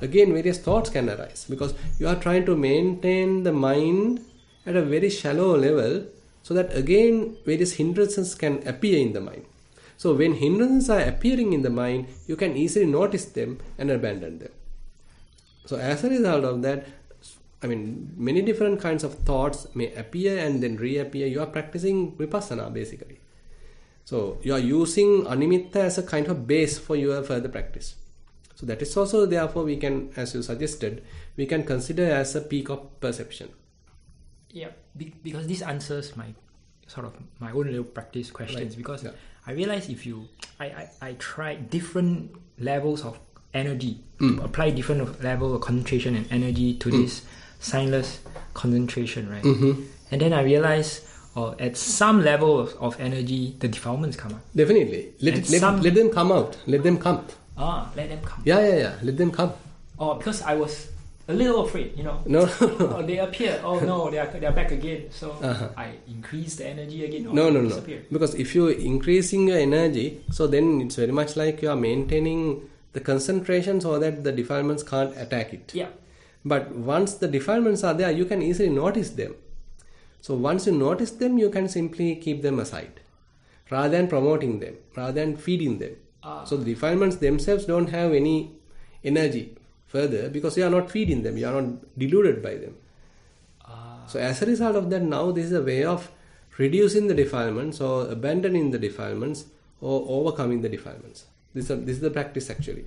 Again various thoughts can arise, because you are trying to maintain the mind at a very shallow level, so that again various hindrances can appear in the mind. So when hindrances are appearing in the mind, you can easily notice them and abandon them. So as a result of that, many different kinds of thoughts may appear and then reappear. You are practicing vipassana basically. So you are using animitta as a kind of base for your further practice. So that is also, therefore, we can, as you suggested, we can consider as a peak of perception. Yeah, because this answers my sort of my own little practice questions, because I realized if you, I tried different levels of energy, to apply different level of concentration and energy to this signless concentration, right? And then I realized at some level of energy, the defilements come out. Definitely. Let them come out. Let them come. Let them come. Yeah. Let them come. Because I was a little afraid, No. They appear. Oh no, they are back again. So I increase the energy again. No. Disappear. Because if you're increasing your energy, so then it's very much like you are maintaining the concentration so that the defilements can't attack it. Yeah. But once the defilements are there, you can easily notice them. So once you notice them, you can simply keep them aside, rather than promoting them, rather than feeding them. So the defilements themselves don't have any energy further because you are not feeding them, you are not deluded by them. So as a result of that, now this is a way of reducing the defilements or abandoning the defilements or overcoming the defilements. This is the practice actually.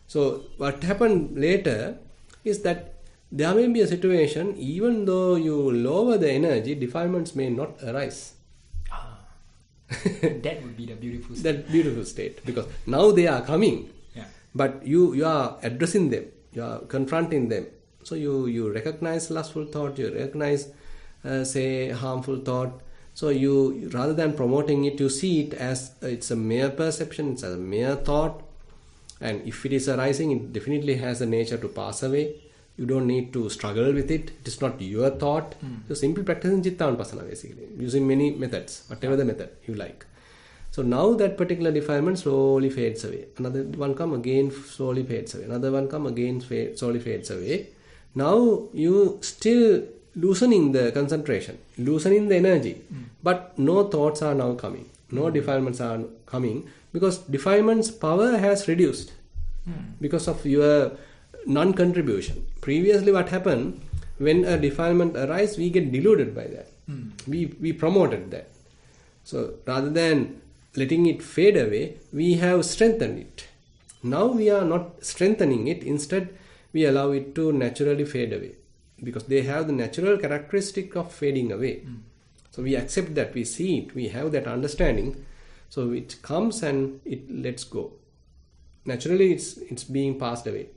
So what happened later is that there may be a situation, even though you lower the energy, defilements may not arise. That would be the beautiful state. That beautiful state, because now they are coming, but you are addressing them, you are confronting them. So you recognize lustful thought, you recognize say harmful thought. So you, rather than promoting it, you see it as it's a mere perception, it's a mere thought, and if it is arising, it definitely has a nature to pass away. You don't need to struggle with it. It is not your thought. So simply practicing Chittanupassana basically, using many methods, whatever the method you like. So now that particular defilement slowly fades away. Another one come again, slowly fades away. Another one come again, slowly fades away. Now you still loosening the concentration, loosening the energy, but no thoughts are now coming. No defilements are coming because defilements power has reduced because of your non-contribution. Previously what happened, when a defilement arises, we get deluded by that. We promoted that. So rather than letting it fade away, we have strengthened it. Now we are not strengthening it, instead we allow it to naturally fade away because they have the natural characteristic of fading away. So we accept that, we see it, we have that understanding. So it comes and it lets go. Naturally it's being passed away.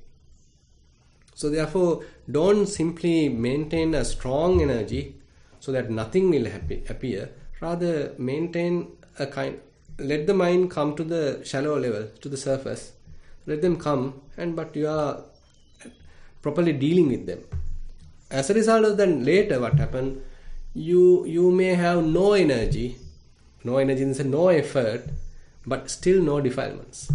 So therefore, don't simply maintain a strong energy so that nothing will appear. Rather, maintain a kind. Let the mind come to the shallow level, to the surface. Let them come, but you are properly dealing with them. As a result of that, later what happened? You may have no energy in the sense no effort, but still no defilements.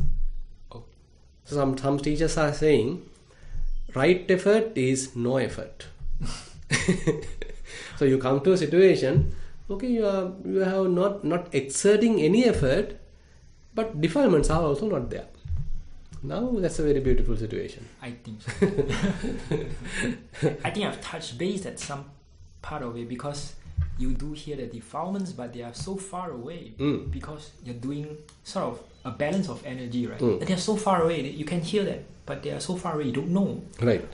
So some teachers are saying, right effort is no effort. So you come to a situation, okay, you have not exerting any effort, but defilements are also not there. Now that's a very beautiful situation. I think so. I think I've touched base at some part of it, because you do hear the defilements, but they are so far away because you're doing sort of a balance of energy, right? And they're so far away that you can hear them, but they are so far away you don't know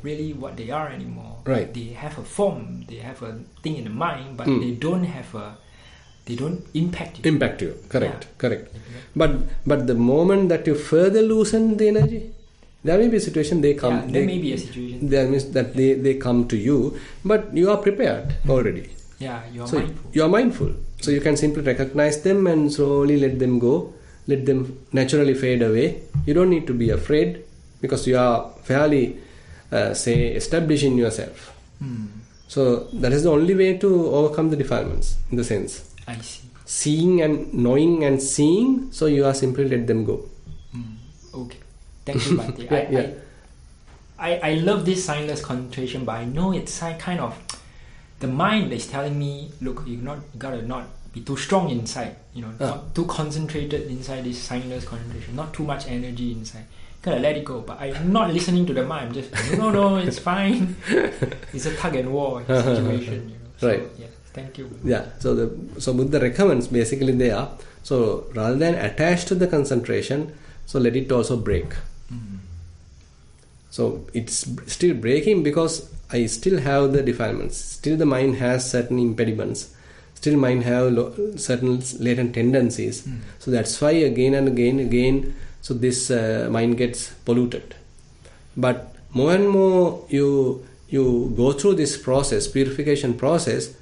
really what they are anymore. Right. They have a form, they have a thing in the mind, but they don't impact you. Impact you, correct. But the moment that you further loosen the energy, there may be a situation they come. There may be a situation. That means that they come to you, but you are prepared already. Yeah, you are so mindful. You are mindful. So you can simply recognize them and slowly let them go. Let them naturally fade away. You don't need to be afraid because you are fairly, establishing yourself. So that is the only way to overcome the defilements, in the sense. I see. Seeing and knowing and seeing, so you are simply let them go. Okay. Thank you, Bhante. I love this signless concentration, but I know it's kind of the mind is telling me, look, you gotta not be too strong inside, not too concentrated inside this signless concentration, not too much energy inside. Gotta let it go. But I'm not listening to the mind. I'm just no, it's fine. It's a tug and war situation. So, right. Yeah. Thank you. Yeah. So Buddha recommends basically there. So rather than attach to the concentration, so let it also break. So it's still breaking because I still have the defilements. Still the mind has certain impediments. still mind have certain latent tendencies. So that's why again and again, so this mind gets polluted. But more and more you go through this process, purification process,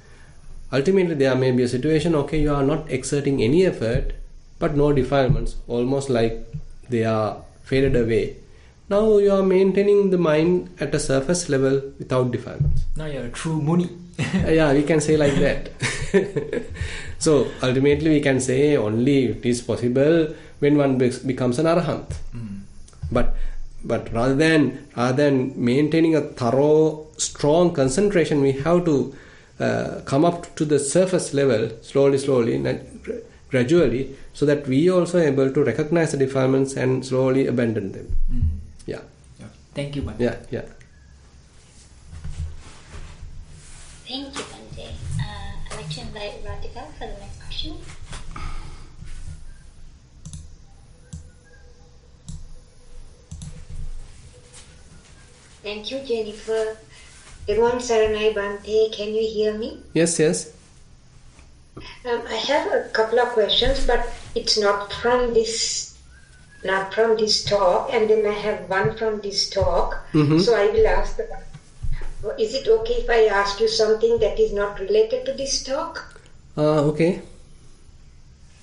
ultimately there may be a situation, okay, you are not exerting any effort, but no defilements, almost like they are faded away. Now you are maintaining the mind at a surface level without defilements. Now you're a true Muni. Yeah, we can say like that. So ultimately we can say only it is possible when one becomes an Arahant. But rather than maintaining a thorough, strong concentration, we have to come up to the surface level slowly, gradually, so that we also able to recognize the defilements and slowly abandon them. Yeah. Thank you, Bhante. Yeah. Thank you, Bhante. I'd like to invite Radhika for the next question. Thank you, Jennifer. Everyone, Saranai Bhante, can you hear me? Yes. I have a couple of questions, but it's not from this talk, and then I have one from this talk. So I will ask is it okay if I ask you something that is not related to this talk? Okay.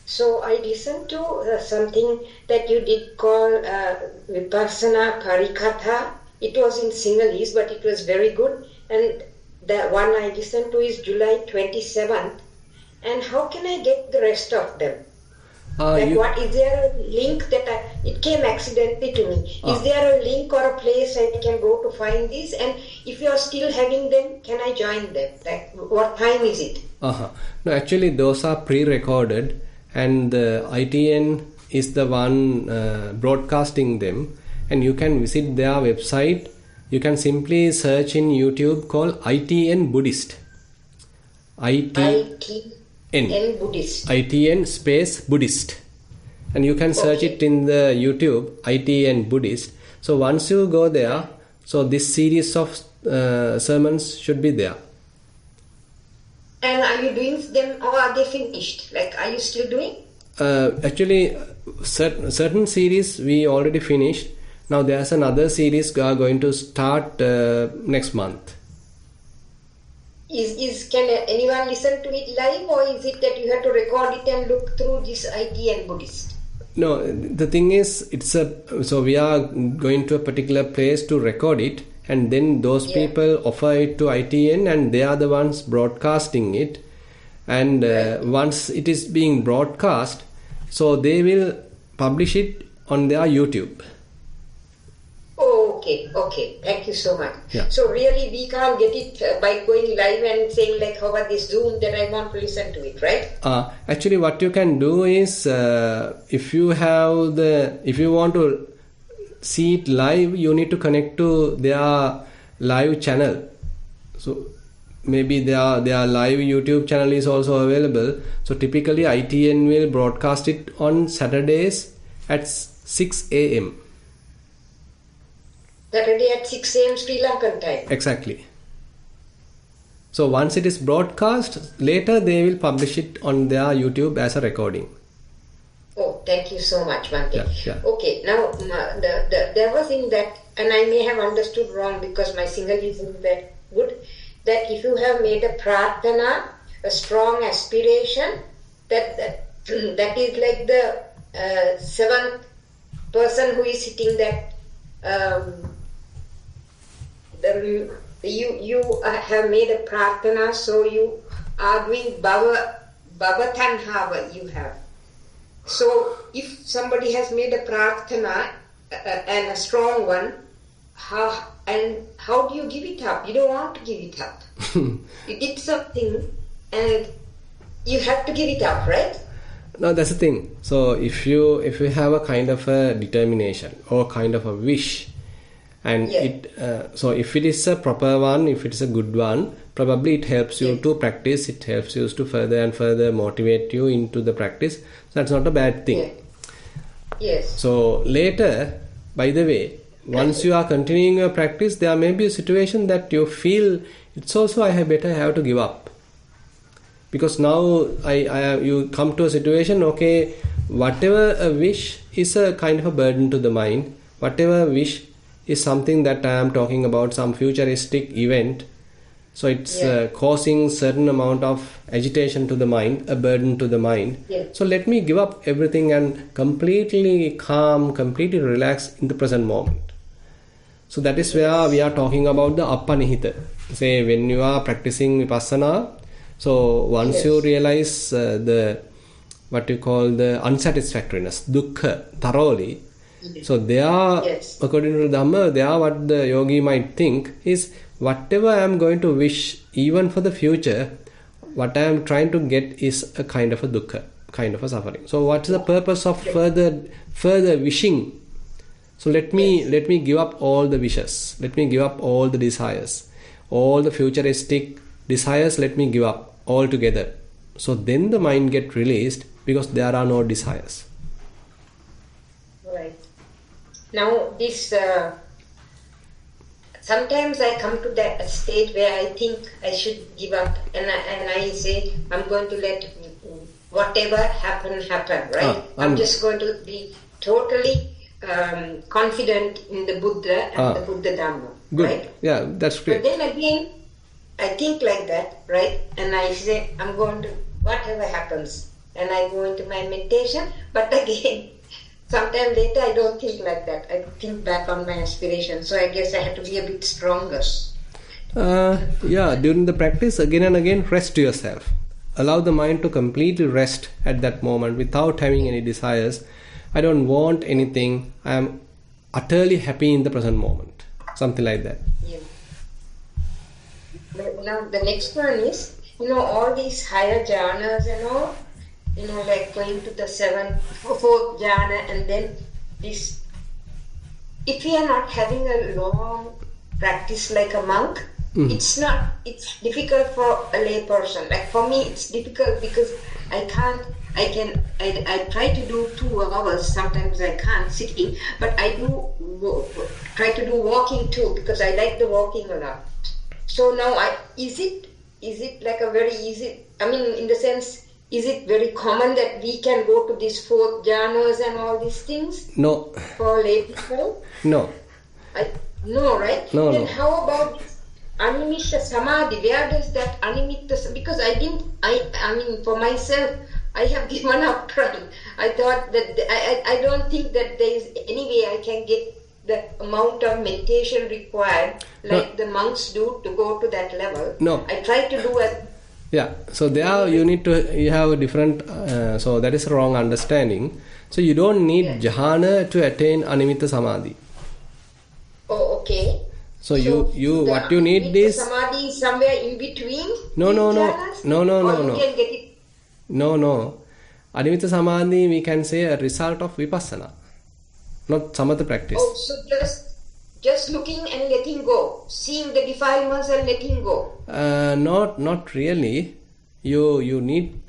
So I listened to something that you did call Vipassana Parikatha. It was in Sinhalese, but it was very good. And the one I listened to is July 27th. And how can I get the rest of them? What is there a link that it came accidentally to me? Is there a link or a place I can go to find this? And if you are still having them, can I join them? Like, what time is it? No, actually those are pre-recorded, and the ITN is the one broadcasting them, and you can visit their website. You can simply search in YouTube called ITN Buddhist. ITN Buddhist. ITN space Buddhist. And you can search it in the YouTube, ITN Buddhist. So once you go there, so this series of sermons should be there. And are you doing them or are they finished? Like, are you still doing? Actually, certain series we already finished. Now there's another series we are going to start next month. Can anyone listen to it live, or is it that you have to record it and look through this ITN Buddhist? No, the thing is, so we are going to a particular place to record it, and then those people offer it to ITN, and they are the ones broadcasting it. And once it is being broadcast, so they will publish it on their YouTube. Oh, okay. Thank you so much. Yeah. So really, we can't get it by going live and saying like, how about this Zoom that I want to listen to it, right? Actually, what you can do is, if you want to see it live, you need to connect to their live channel. So maybe their live YouTube channel is also available. So typically, ITN will broadcast it on Saturdays at 6 a.m. Saturday at 6 a.m. Sri Lankan time. Exactly. So once it is broadcast, later they will publish it on their YouTube as a recording. Oh, thank you so much, Bhante. Yeah. Okay, now there was in that, and I may have understood wrong because my Sinhalese isn't that good, that if you have made a prarthana, a strong aspiration, that is like the seventh person who is sitting that you have made a prarthana, so you are doing bhavatanhava you have. So if somebody has made a prarthana and a strong one, how do you give it up? You don't want to give it up. You did something and you have to give it up, right? No, that's the thing. So if you have a kind of a determination or kind of a wish, and so if it is a proper one, if it is a good one, probably it helps you to practice. It helps you to further and further motivate you into the practice. So that's not a bad thing. Yes. So later, by the way, once you are continuing your practice, there may be a situation that you feel it's also I better have to give up, Because now you come to a situation, okay, whatever a wish is a kind of a burden to the mind. Whatever wish is something that I am talking about, some futuristic event. So it's causing certain amount of agitation to the mind, a burden to the mind. Yeah. So let me give up everything and completely calm, completely relax in the present moment. So that is where we are talking about the appanihita. Say when you are practicing vipassana, so once you realize the what you call the unsatisfactoriness, dukkha, thoroughly. So there, according to the Dhamma, there what the yogi might think is, whatever I am going to wish, even for the future, what I am trying to get is a kind of a dukkha, kind of a suffering. So what is the purpose of further wishing? So let me give up all the wishes. Let me give up all the desires. All the futuristic desires, let me give up altogether. So then the mind get released because there are no desires. Right. Now this... sometimes I come to that stage where I think I should give up, and I say I'm going to let whatever happen, right? I'm just going to be totally confident in the Buddha and the Buddha Dhamma, good. Right? Yeah, that's great. But then again, I think like that, right? And I say I'm going to whatever happens, and I go into my meditation. But again, sometime later, I don't think like that. I think back on my aspiration. So I guess I have to be a bit stronger. During the practice, again and again, rest yourself. Allow the mind to completely rest at that moment without having any desires. I don't want anything. I am utterly happy in the present moment. Something like that. Yeah. But now the next one is, all these higher jhanas and all, like going to the fourth jhana, and then this. If we are not having a long practice like a monk, it's difficult for a lay person. Like for me, it's difficult because I try to do 2 hours, sometimes I can't sitting, but I do try to do walking too, because I like the walking a lot. So now, is it like a very easy, in the sense, is it very common that we can go to these 4th jhanas and all these things? No. For lay people? No. No, right? No, then no. How about Animitta Samadhi? Where does that Animitta... Because for myself, I have given up trying. I thought that... I don't think that there is any way I can get the amount of meditation required like the monks do to go to that level. No. I try to do it. Yeah, so there you have a different, so that is a wrong understanding. So you don't need jhana to attain Animitta Samadhi. Oh, okay. So what you need is... Samadhi is somewhere in between? No. Or you can get it? No. Animitta Samadhi, we can say a result of vipassana, not samatha practice. Oh, so just looking and letting go, seeing the defilements and letting go. Not really. You need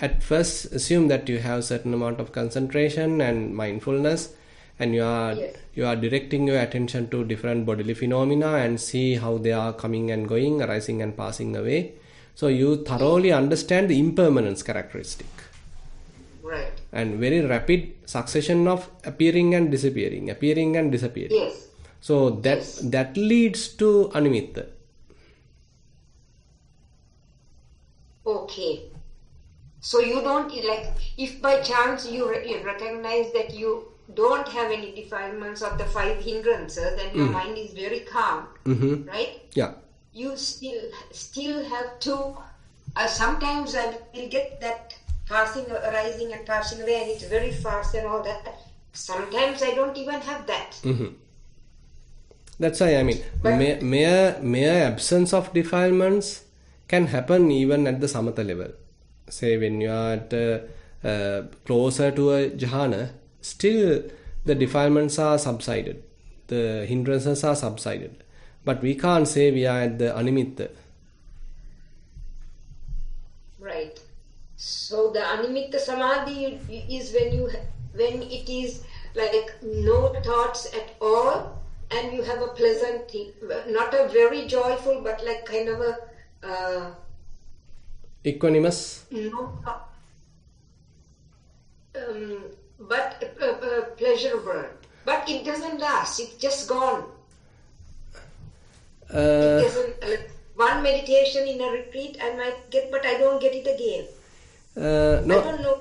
at first assume that you have certain amount of concentration and mindfulness, and you are directing your attention to different bodily phenomena and see how they are coming and going, arising and passing away. So you thoroughly understand the impermanence characteristic. Right. And very rapid succession of appearing and disappearing. Yes. So that leads to Animitta. Okay. So you don't, if by chance you recognize that you don't have any defilements of the 5 hindrances and your mind is very calm, right? Yeah. You still have to, sometimes I will get that arising and passing away, and it's very fast and all that. Sometimes I don't even have that. That's why mere absence of defilements can happen even at the samatha level. Say when you are at closer to a jhana, still the defilements are subsided, the hindrances are subsided, but we can't say we are at the Animitta. Right. So the Animitta Samadhi is when it is like no thoughts at all, and you have a pleasant thing, not a very joyful, but like kind of a Equanimous? No. But pleasurable. But it doesn't last. It's just gone. It doesn't. One meditation in a retreat I might get, but I don't get it again. No. I don't know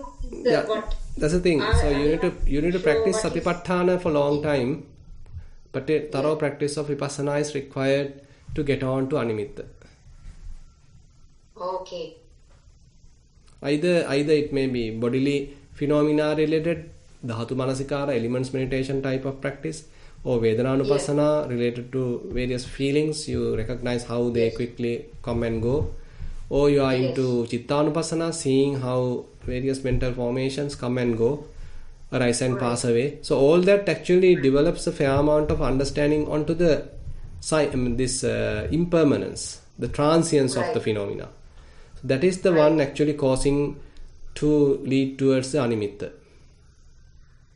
what. That's the thing. So you need to practice Sariputta for a long time, but a thorough practice of vipassana is required to get on to animitta. Okay. Either it may be bodily phenomena related, dhatu manasikara, elements meditation type of practice, or Vedanānupassana related to various feelings. You recognize how they quickly come and go. Or you are into Chittānupassana, seeing how various mental formations come and go, arise and pass away. So all that actually develops a fair amount of understanding onto the this impermanence, the transience of the phenomena. So that is the one actually causing to lead towards the animitta.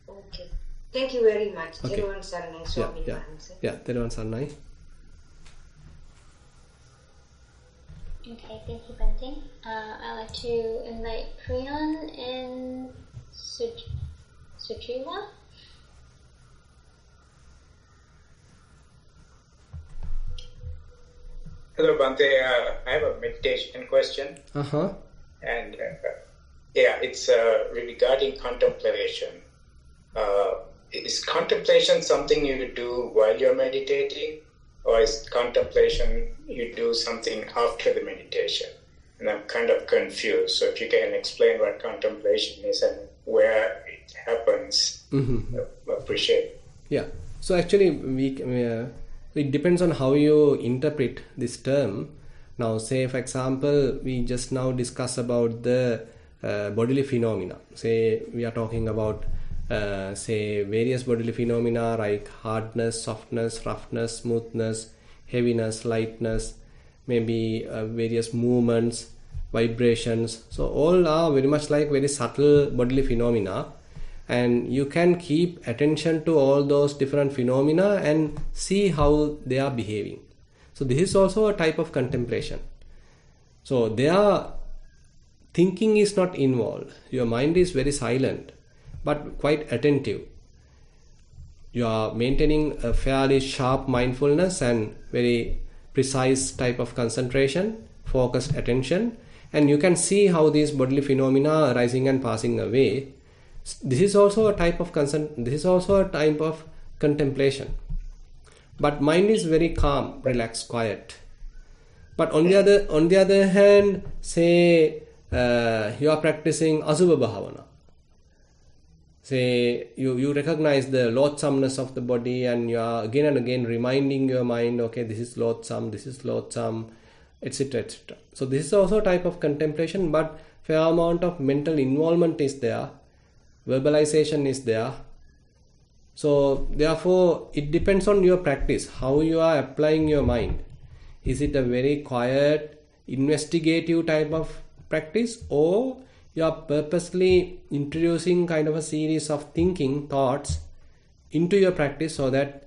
Okay. Thank you very much. Okay. Thero and Saranai, Swami Mahansa. Thero and Saranai. Okay, thank you, Bante. I'd like to invite Priyan and Sujiva. Hello, Bante. I have a meditation question. And it's regarding contemplation. Is contemplation something you do while you're meditating, or is contemplation you do something after the meditation? And I'm kind of confused. So if you can explain what contemplation is and where it happens, I appreciate it. Yeah. So actually, it depends on how you interpret this term. Now, say for example, we just now discussed about the bodily phenomena. Say we are talking about various bodily phenomena like hardness, softness, roughness, smoothness, heaviness, lightness, maybe various movements, vibrations. So all are very much like very subtle bodily phenomena, and you can keep attention to all those different phenomena and see how they are behaving. So this is also a type of contemplation. So their thinking is not involved. Your mind is very silent but quite attentive. You are maintaining a fairly sharp mindfulness and very precise type of concentration, focused attention, and you can see how these bodily phenomena are arising and passing away. This is also a type of contemplation. But mind is very calm, relaxed, quiet. But on the other hand, say you are practicing Asubha Bhavana. Say you recognize the loathsomeness of the body, and you are again and again reminding your mind, okay, this is loathsome, etc., etc. So this is also a type of contemplation, but fair amount of mental involvement is there, verbalization is there. So therefore it depends on your practice, how you are applying your mind. Is it a very quiet, investigative type of practice, or you are purposely introducing kind of a series of thinking thoughts into your practice so that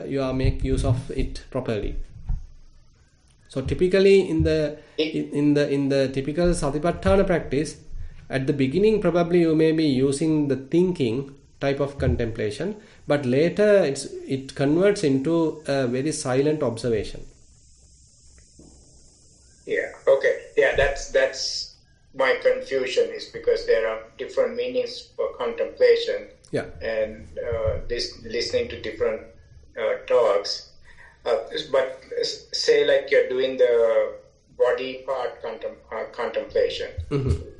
you are make use of it properly? So typically in the typical Satipatthana practice, at the beginning probably you may be using the thinking type of contemplation, but later it converts into a very silent observation. Yeah. Okay. Yeah. That's my confusion, is because there are different meanings for contemplation. Yeah. And listening to different talks. But say like you're doing the body part contemplation.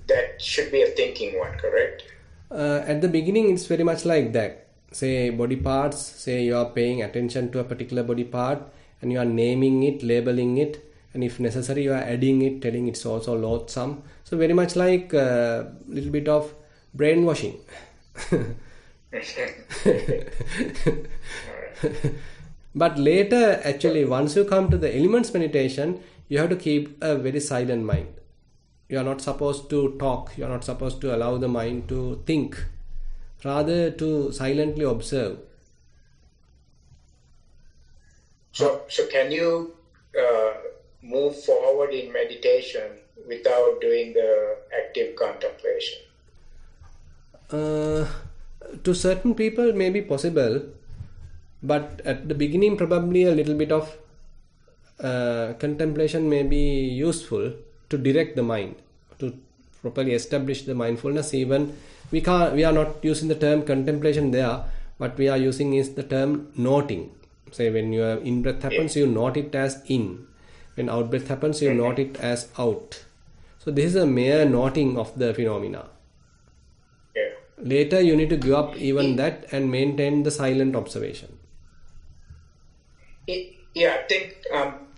That should be a thinking one, correct? At the beginning it's very much like that. Say body parts, say you are paying attention to a particular body part and you are naming it, labeling it, and if necessary you are adding it, telling it's also loathsome. So very much like a little bit of brainwashing. But later, actually, once you come to the elements meditation, you have to keep a very silent mind. You are not supposed to talk, you are not supposed to allow the mind to think, rather to silently observe. So can you move forward in meditation without doing the active contemplation? To certain people may be possible, but at the beginning probably a little bit of contemplation may be useful to direct the mind, to properly establish the mindfulness. Even we are not using the term contemplation there, but we are using is the term noting. Say when your in-breath happens, you note it as in. When out-breath happens, you note it as out. So this is a mere noting of the phenomena. Later you need to give up even that and maintain the silent observation. I think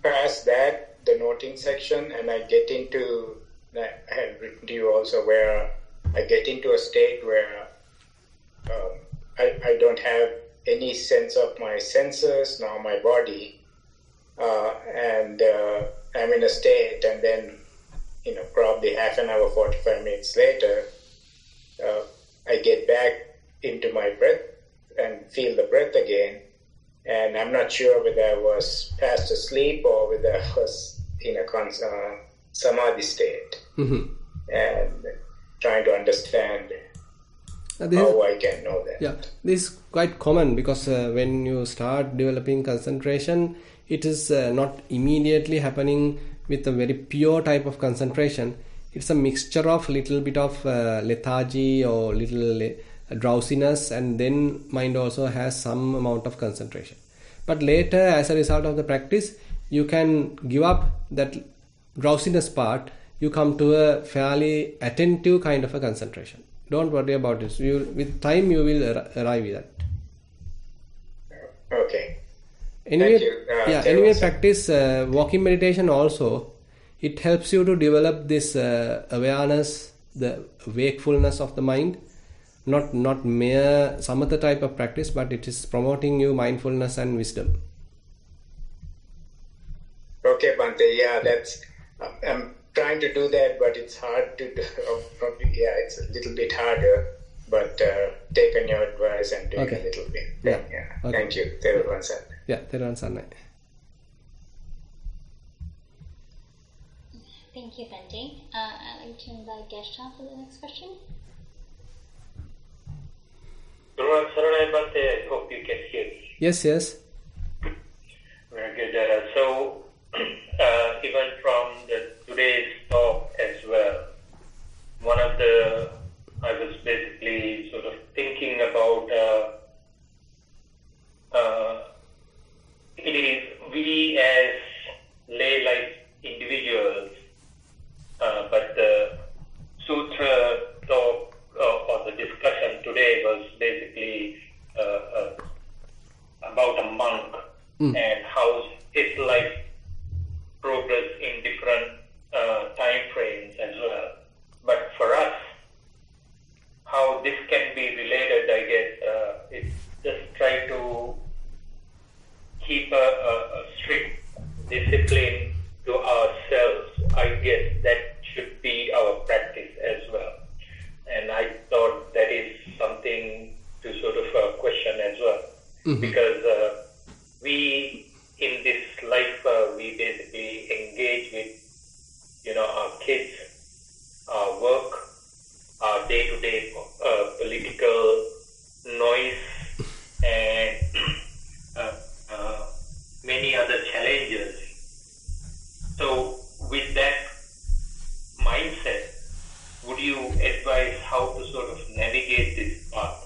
past that, the noting section, and I get into, I had written to you also, where I get into a state where I don't have any sense of my senses nor my body, and I'm in a state, and then probably half an hour, 45 minutes later, I get back into my breath and feel the breath again, and I'm not sure whether I was fast asleep or whether I was in a samadhi state, and trying to understand how I can know that. Yeah, this is quite common because when you start developing concentration, it is not immediately happening with a very pure type of concentration. It's a mixture of little bit of lethargy or little drowsiness, and then mind also has some amount of concentration. But later, as a result of the practice, you can give up that drowsiness part. You come to a fairly attentive kind of a concentration. Don't worry about it. With time, you will arrive at that. Okay. Anyway, Thank you. Practice walking meditation also. It helps you to develop this awareness, the wakefulness of the mind. Not mere samatha type of practice, but it is promoting you mindfulness and wisdom. Okay, Bhante. Yeah, that's. I'm trying to do that, but it's hard to do. It's a little bit harder. But take on your advice and do it a little bit. Yeah. Okay. Thank you. Thero Sanai. Yeah, Thero Sanai. Thank you, Bhante. I'd like to invite Geshta for the next question. Saranai Bhante, I hope you can hear me. Yes. Very good. So, even from today's talk as well, I was basically sort of thinking about it is we as lay life individuals, but the sutra talk or the discussion today was basically about a monk and how his life progressed in different time frames as well. But for us, how this can be related, I guess, is just try to keep a strict discipline to ourselves. I guess that should be our practice as well. And I thought that is something to sort of question as well. Because we, in this life, we basically engage with, our kids, our work, our day-to-day political noise, and many other challenges. So with that mindset, would you advise how to sort of navigate this path?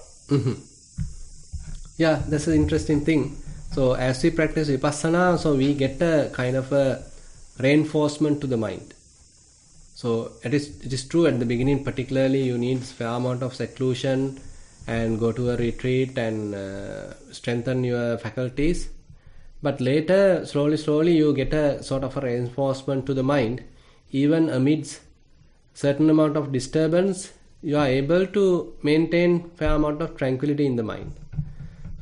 Yeah, that's an interesting thing. So as we practice Vipassana, so we get a kind of a reinforcement to the mind. So it is true at the beginning, particularly you need fair amount of seclusion and go to a retreat and strengthen your faculties. But later, slowly you get a sort of a reinforcement to the mind. Even amidst certain amount of disturbance, you are able to maintain fair amount of tranquility in the mind.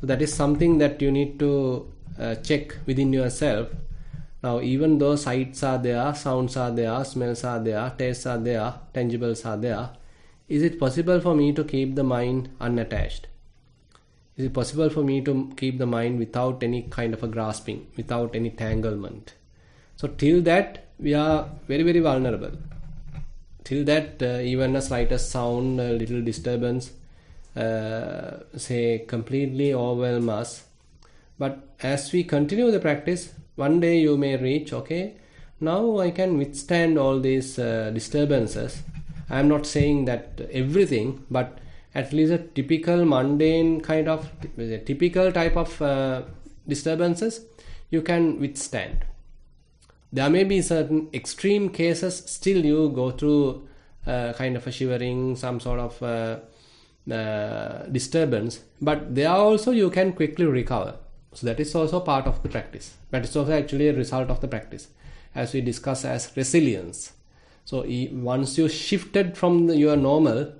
So that is something that you need to check within yourself. Now, even though sights are there, sounds are there, smells are there, tastes are there, tangibles are there, is it possible for me to keep the mind unattached? Is it possible for me to keep the mind without any kind of a grasping, without any tanglement? So till that we are very, very vulnerable. Till that even a slightest sound, a little disturbance, say completely overwhelm us. But as we continue the practice, one day you may reach, okay, now I can withstand all these disturbances. I am not saying that everything, but at least a typical mundane kind of, a typical type of disturbances you can withstand. There may be certain extreme cases, still you go through kind of a shivering, some sort of disturbance, but there also you can quickly recover. So that is also part of the practice. That is also actually a result of the practice, as we discuss as resilience. So once you shifted from your normal,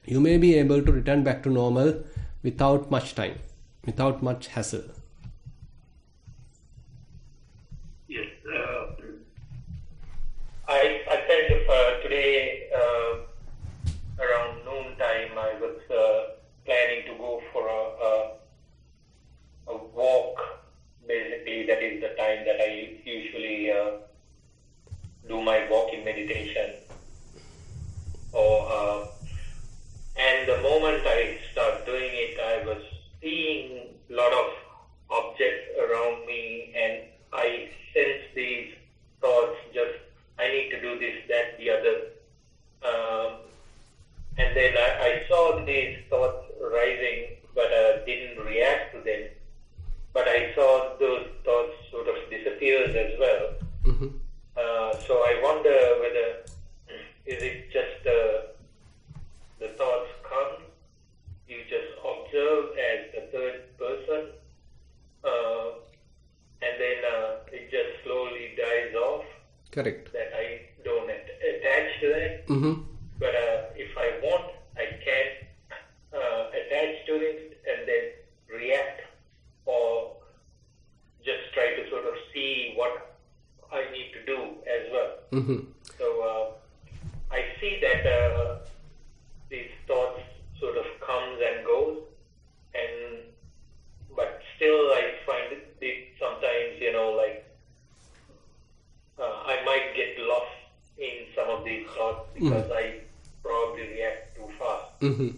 you may be able to return back to normal without much time, without much hassle. Yes, I kind of today around noon time I was planning to go for a walk. Basically, that is the time that I usually do my walking meditation. And the moment I start doing it, I was seeing a lot of objects around me, and I sense these thoughts, just I need to do this, that, the other. And then I saw these thoughts rising, but didn't react to them. But I saw those thoughts sort of disappear as well. Mm-hmm. So I wonder whether is it just the thoughts come, you just observe as the third person, and then it just slowly dies off. Correct. That I don't attach to that. Mm-hmm. But if I want, I can attach to it and then react, or just try to sort of see what I need to do as well. Mm-hmm. So I see that these thoughts sort of comes and goes, but still I find it sometimes, like I might get lost in some of these thoughts because I probably react too fast. Mm-hmm.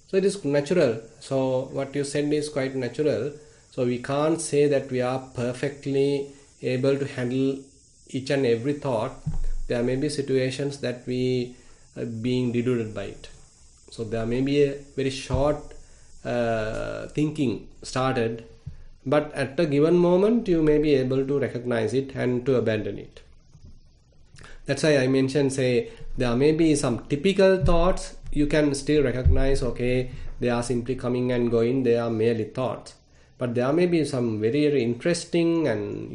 So it is natural. So what you said is quite natural. So we can't say that we are perfectly able to handle each and every thought. There may be situations that we are being deluded by it. So there may be a very short thinking started, but at a given moment you may be able to recognize it and to abandon it. That's why I mentioned, say, there may be some typical thoughts you can still recognize, okay, they are simply coming and going, they are merely thoughts. But there may be some very, very interesting and,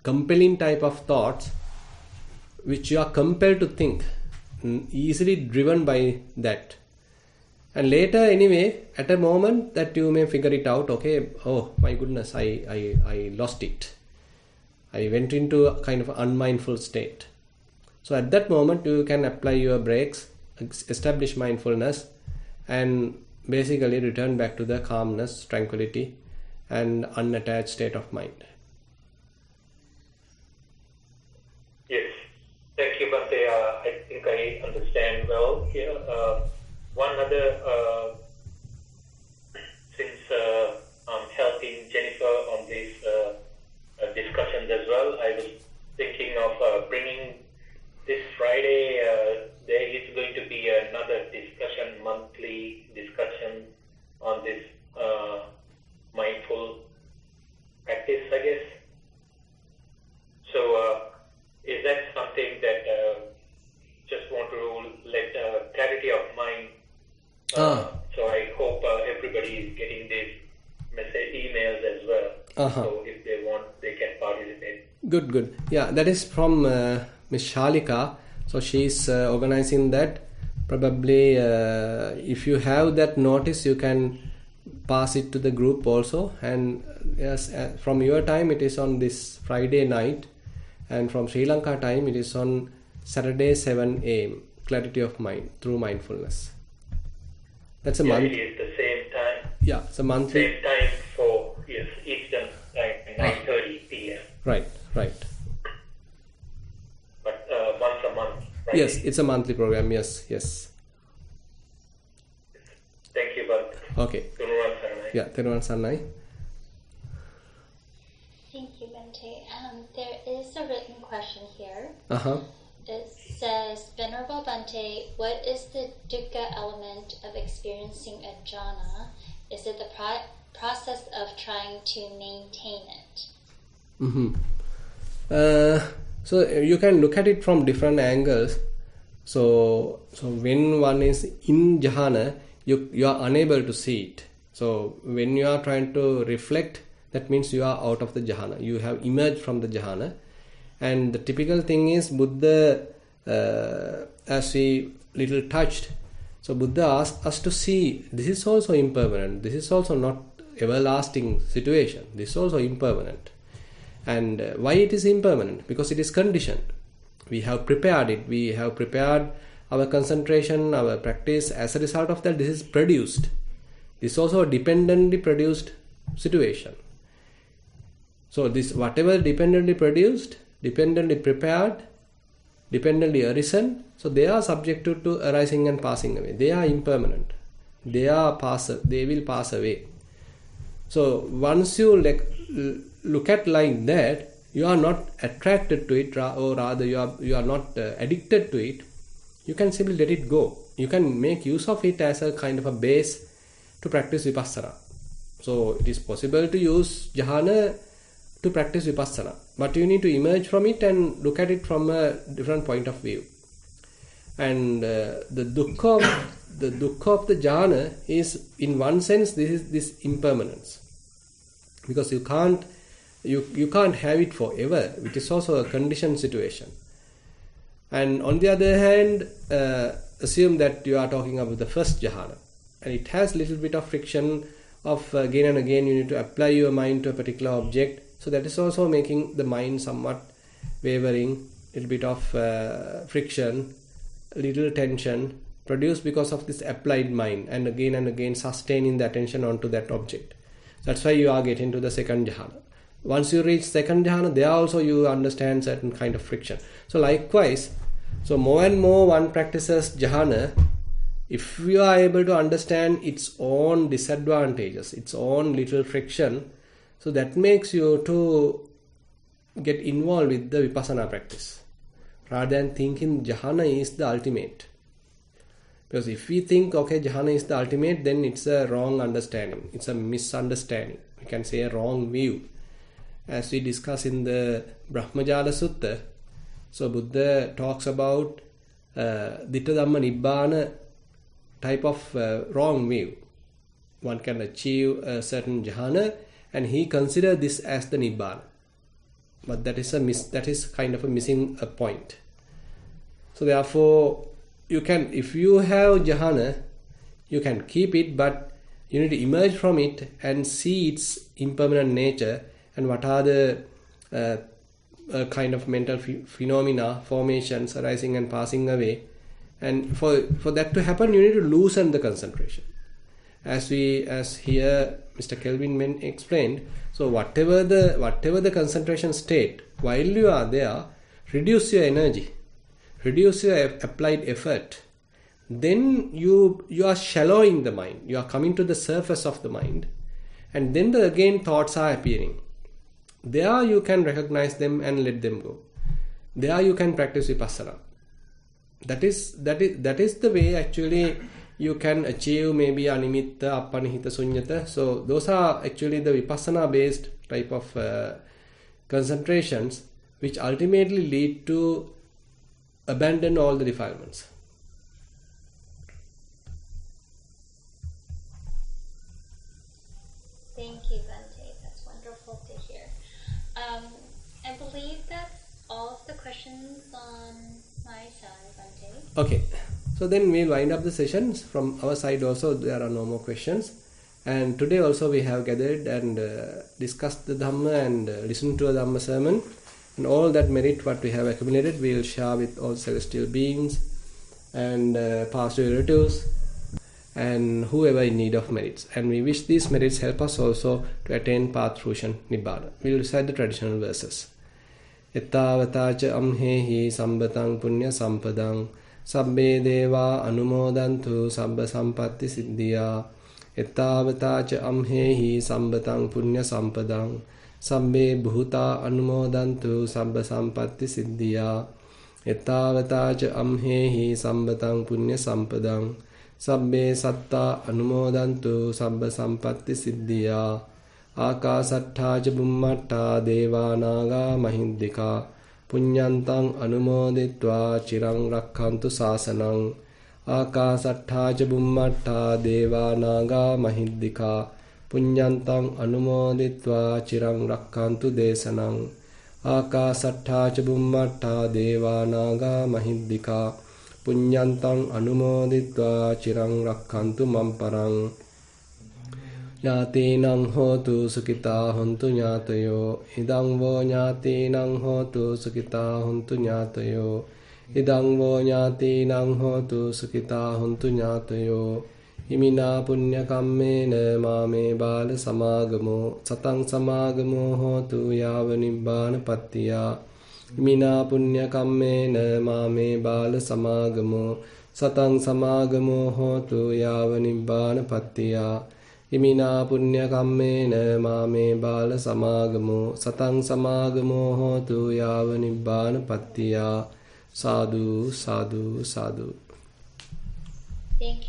compelling type of thoughts which you are compelled to think, easily driven by that. And later, anyway, at a moment that you may figure it out, okay, oh my goodness, I lost it. I went into a kind of unmindful state. So at that moment, you can apply your brakes, establish mindfulness, and basically return back to the calmness, tranquility, and unattached state of mind. Yes. Thank you, Bhante. I think I understand well here. One other, since I'm helping Jennifer on these discussions as well, I was thinking of bringing this Friday, there is going to be another discussion, monthly discussion on this mindful practice, I guess. So is that something that just want to let clarity of mind? So I hope everybody is getting these emails as well. So if they want, they can participate. Good. Yeah, that is from Miss Shalika. So she's organizing that. Probably if you have that notice, you can pass it to the group also. And yes, from your time it is on this Friday night, and from Sri Lanka time it is on Saturday 7 a.m. Clarity of mind through mindfulness. That's a month. It is the same time. Yeah, it's a monthly. Same time for Eastern time, 9:30 p.m. Right. But once a month, right? Yes, it's a monthly program. Yes. Thank you, Bhante. Okay. Thiruvaan Saranai. Yeah, Thero and Sanai. Thank you, Bhante. There is a written question here. Uh-huh. It says, Venerable Bhante, what is the dukkha element of experiencing a jhana? Is it the process of trying to maintain it? So you can look at it from different angles. So when one is in jhana, you are unable to see it. So when you are trying to reflect, that means you are out of the jhana. You have emerged from the jhana. And the typical thing is Buddha, as we little touched, so Buddha asked us to see this is also impermanent. This is also not everlasting situation. This is also impermanent. And why it is impermanent? Because it is conditioned. We have prepared it. We have prepared our concentration, our practice. As a result of that, this is produced. This is also a dependently produced situation. So this whatever dependently produced, dependently prepared, dependently arisen, so they are subjected to arising and passing away. They are impermanent. They will pass away. So once you look at like that, you are not attracted to it, or rather you are not addicted to it. You can simply let it go. You can make use of it as a kind of a base to practice vipassana. So it is possible to use jhana to practice vipassana, but you need to emerge from it and look at it from a different point of view. And the dukkha of the jhana is, in one sense, this impermanence, because you can't have it forever, which is also a conditioned situation. And on the other hand, assume that you are talking about the first jhana, and it has little bit of friction of again and again you need to apply your mind to a particular object. So that is also making the mind somewhat wavering, little bit of friction, little tension produced because of this applied mind, and again sustaining the attention onto that object. That's why you are getting to the second jhana. Once you reach second jhana, there also you understand certain kind of friction. So likewise, so more and more one practices jhana, if you are able to understand its own disadvantages, its own little friction, so that makes you to get involved with the vipassana practice, rather than thinking jhana is the ultimate. Because if we think, okay, jhana is the ultimate, then it's a wrong understanding. It's a misunderstanding. We can say a wrong view. As we discuss in the Brahmajala Sutta, so Buddha talks about Ditta Dhamma Nibbana type of wrong view. One can achieve a certain jhana, and he considers this as the Nibbana. But that is kind of a missing a point. So therefore, you can, if you have jhana, you can keep it, but you need to emerge from it and see its impermanent nature and what are the kind of mental phenomena, formations arising and passing away. And for that to happen, you need to loosen the concentration. As here Mr. Kelvin explained, so whatever the concentration state, while you are there, reduce your energy, reduce your applied effort. Then you are shallowing the mind. You are coming to the surface of the mind, and then again thoughts are appearing. There you can recognize them and let them go. There you can practice vipassana. That is the way actually you can achieve maybe animitta, appanihita, sunyata. So those are actually the vipassana based type of concentrations which ultimately lead to abandon all the defilements. Thank you, Bhante. That's wonderful to hear. I believe that's all of the questions on my side, Bhante. Okay. So then we'll wind up the sessions. From our side also there are no more questions. And today also we have gathered and discussed the Dhamma and listened to a Dhamma sermon. And all that merit what we have accumulated we will share with all celestial beings and past relatives. and whoever in need of merits. And we wish these merits help us also to attain Pathrushan Nibbana. We will recite the traditional verses. Ettavatacha amhehi sambatang punya sampadang sabbe deva anumodantu sabba sampatti siddhya. Ettavatacha amhehi sambatang punya sampadang sabbe bhuta anumodantu sabba sampatti siddhya. Ettavatacha amhehi sambatang punya sampadang sabbe satta anumodantu sabba sampatti siddhya. Akasattha ca bummatta devanaga mahiddika punyantang anumoditva chirang rakkhantu sasanang. Akasattha ca bummatta devanaga mahiddika punyantang anumoditva chirang rakkhantu desanang. Akasattha ca bummatta devanaga mahiddika punyantang anumoditva chirang rakkhantu mamparang. Ñātīnaṁ hotu sukitā hontu ñātayo idang vo ñātīnaṁ hotu sukitā hontu ñātayo idang vo ñātīnaṁ hotu sukitā hontu ñātayo imina punya kammena māme bāla samāgamo satang samāgamo hotu yāva nibbāna pattiya. Imina punya kammena māme bāla samāgamo satang samāgamo hotu yāva nibbāna pattiya. Imina punya kammena māme bāla samāgamo satang samāgamo hotu yāva nibbāna pattiya. Sadhu, sadhu, sadhu. Thank you.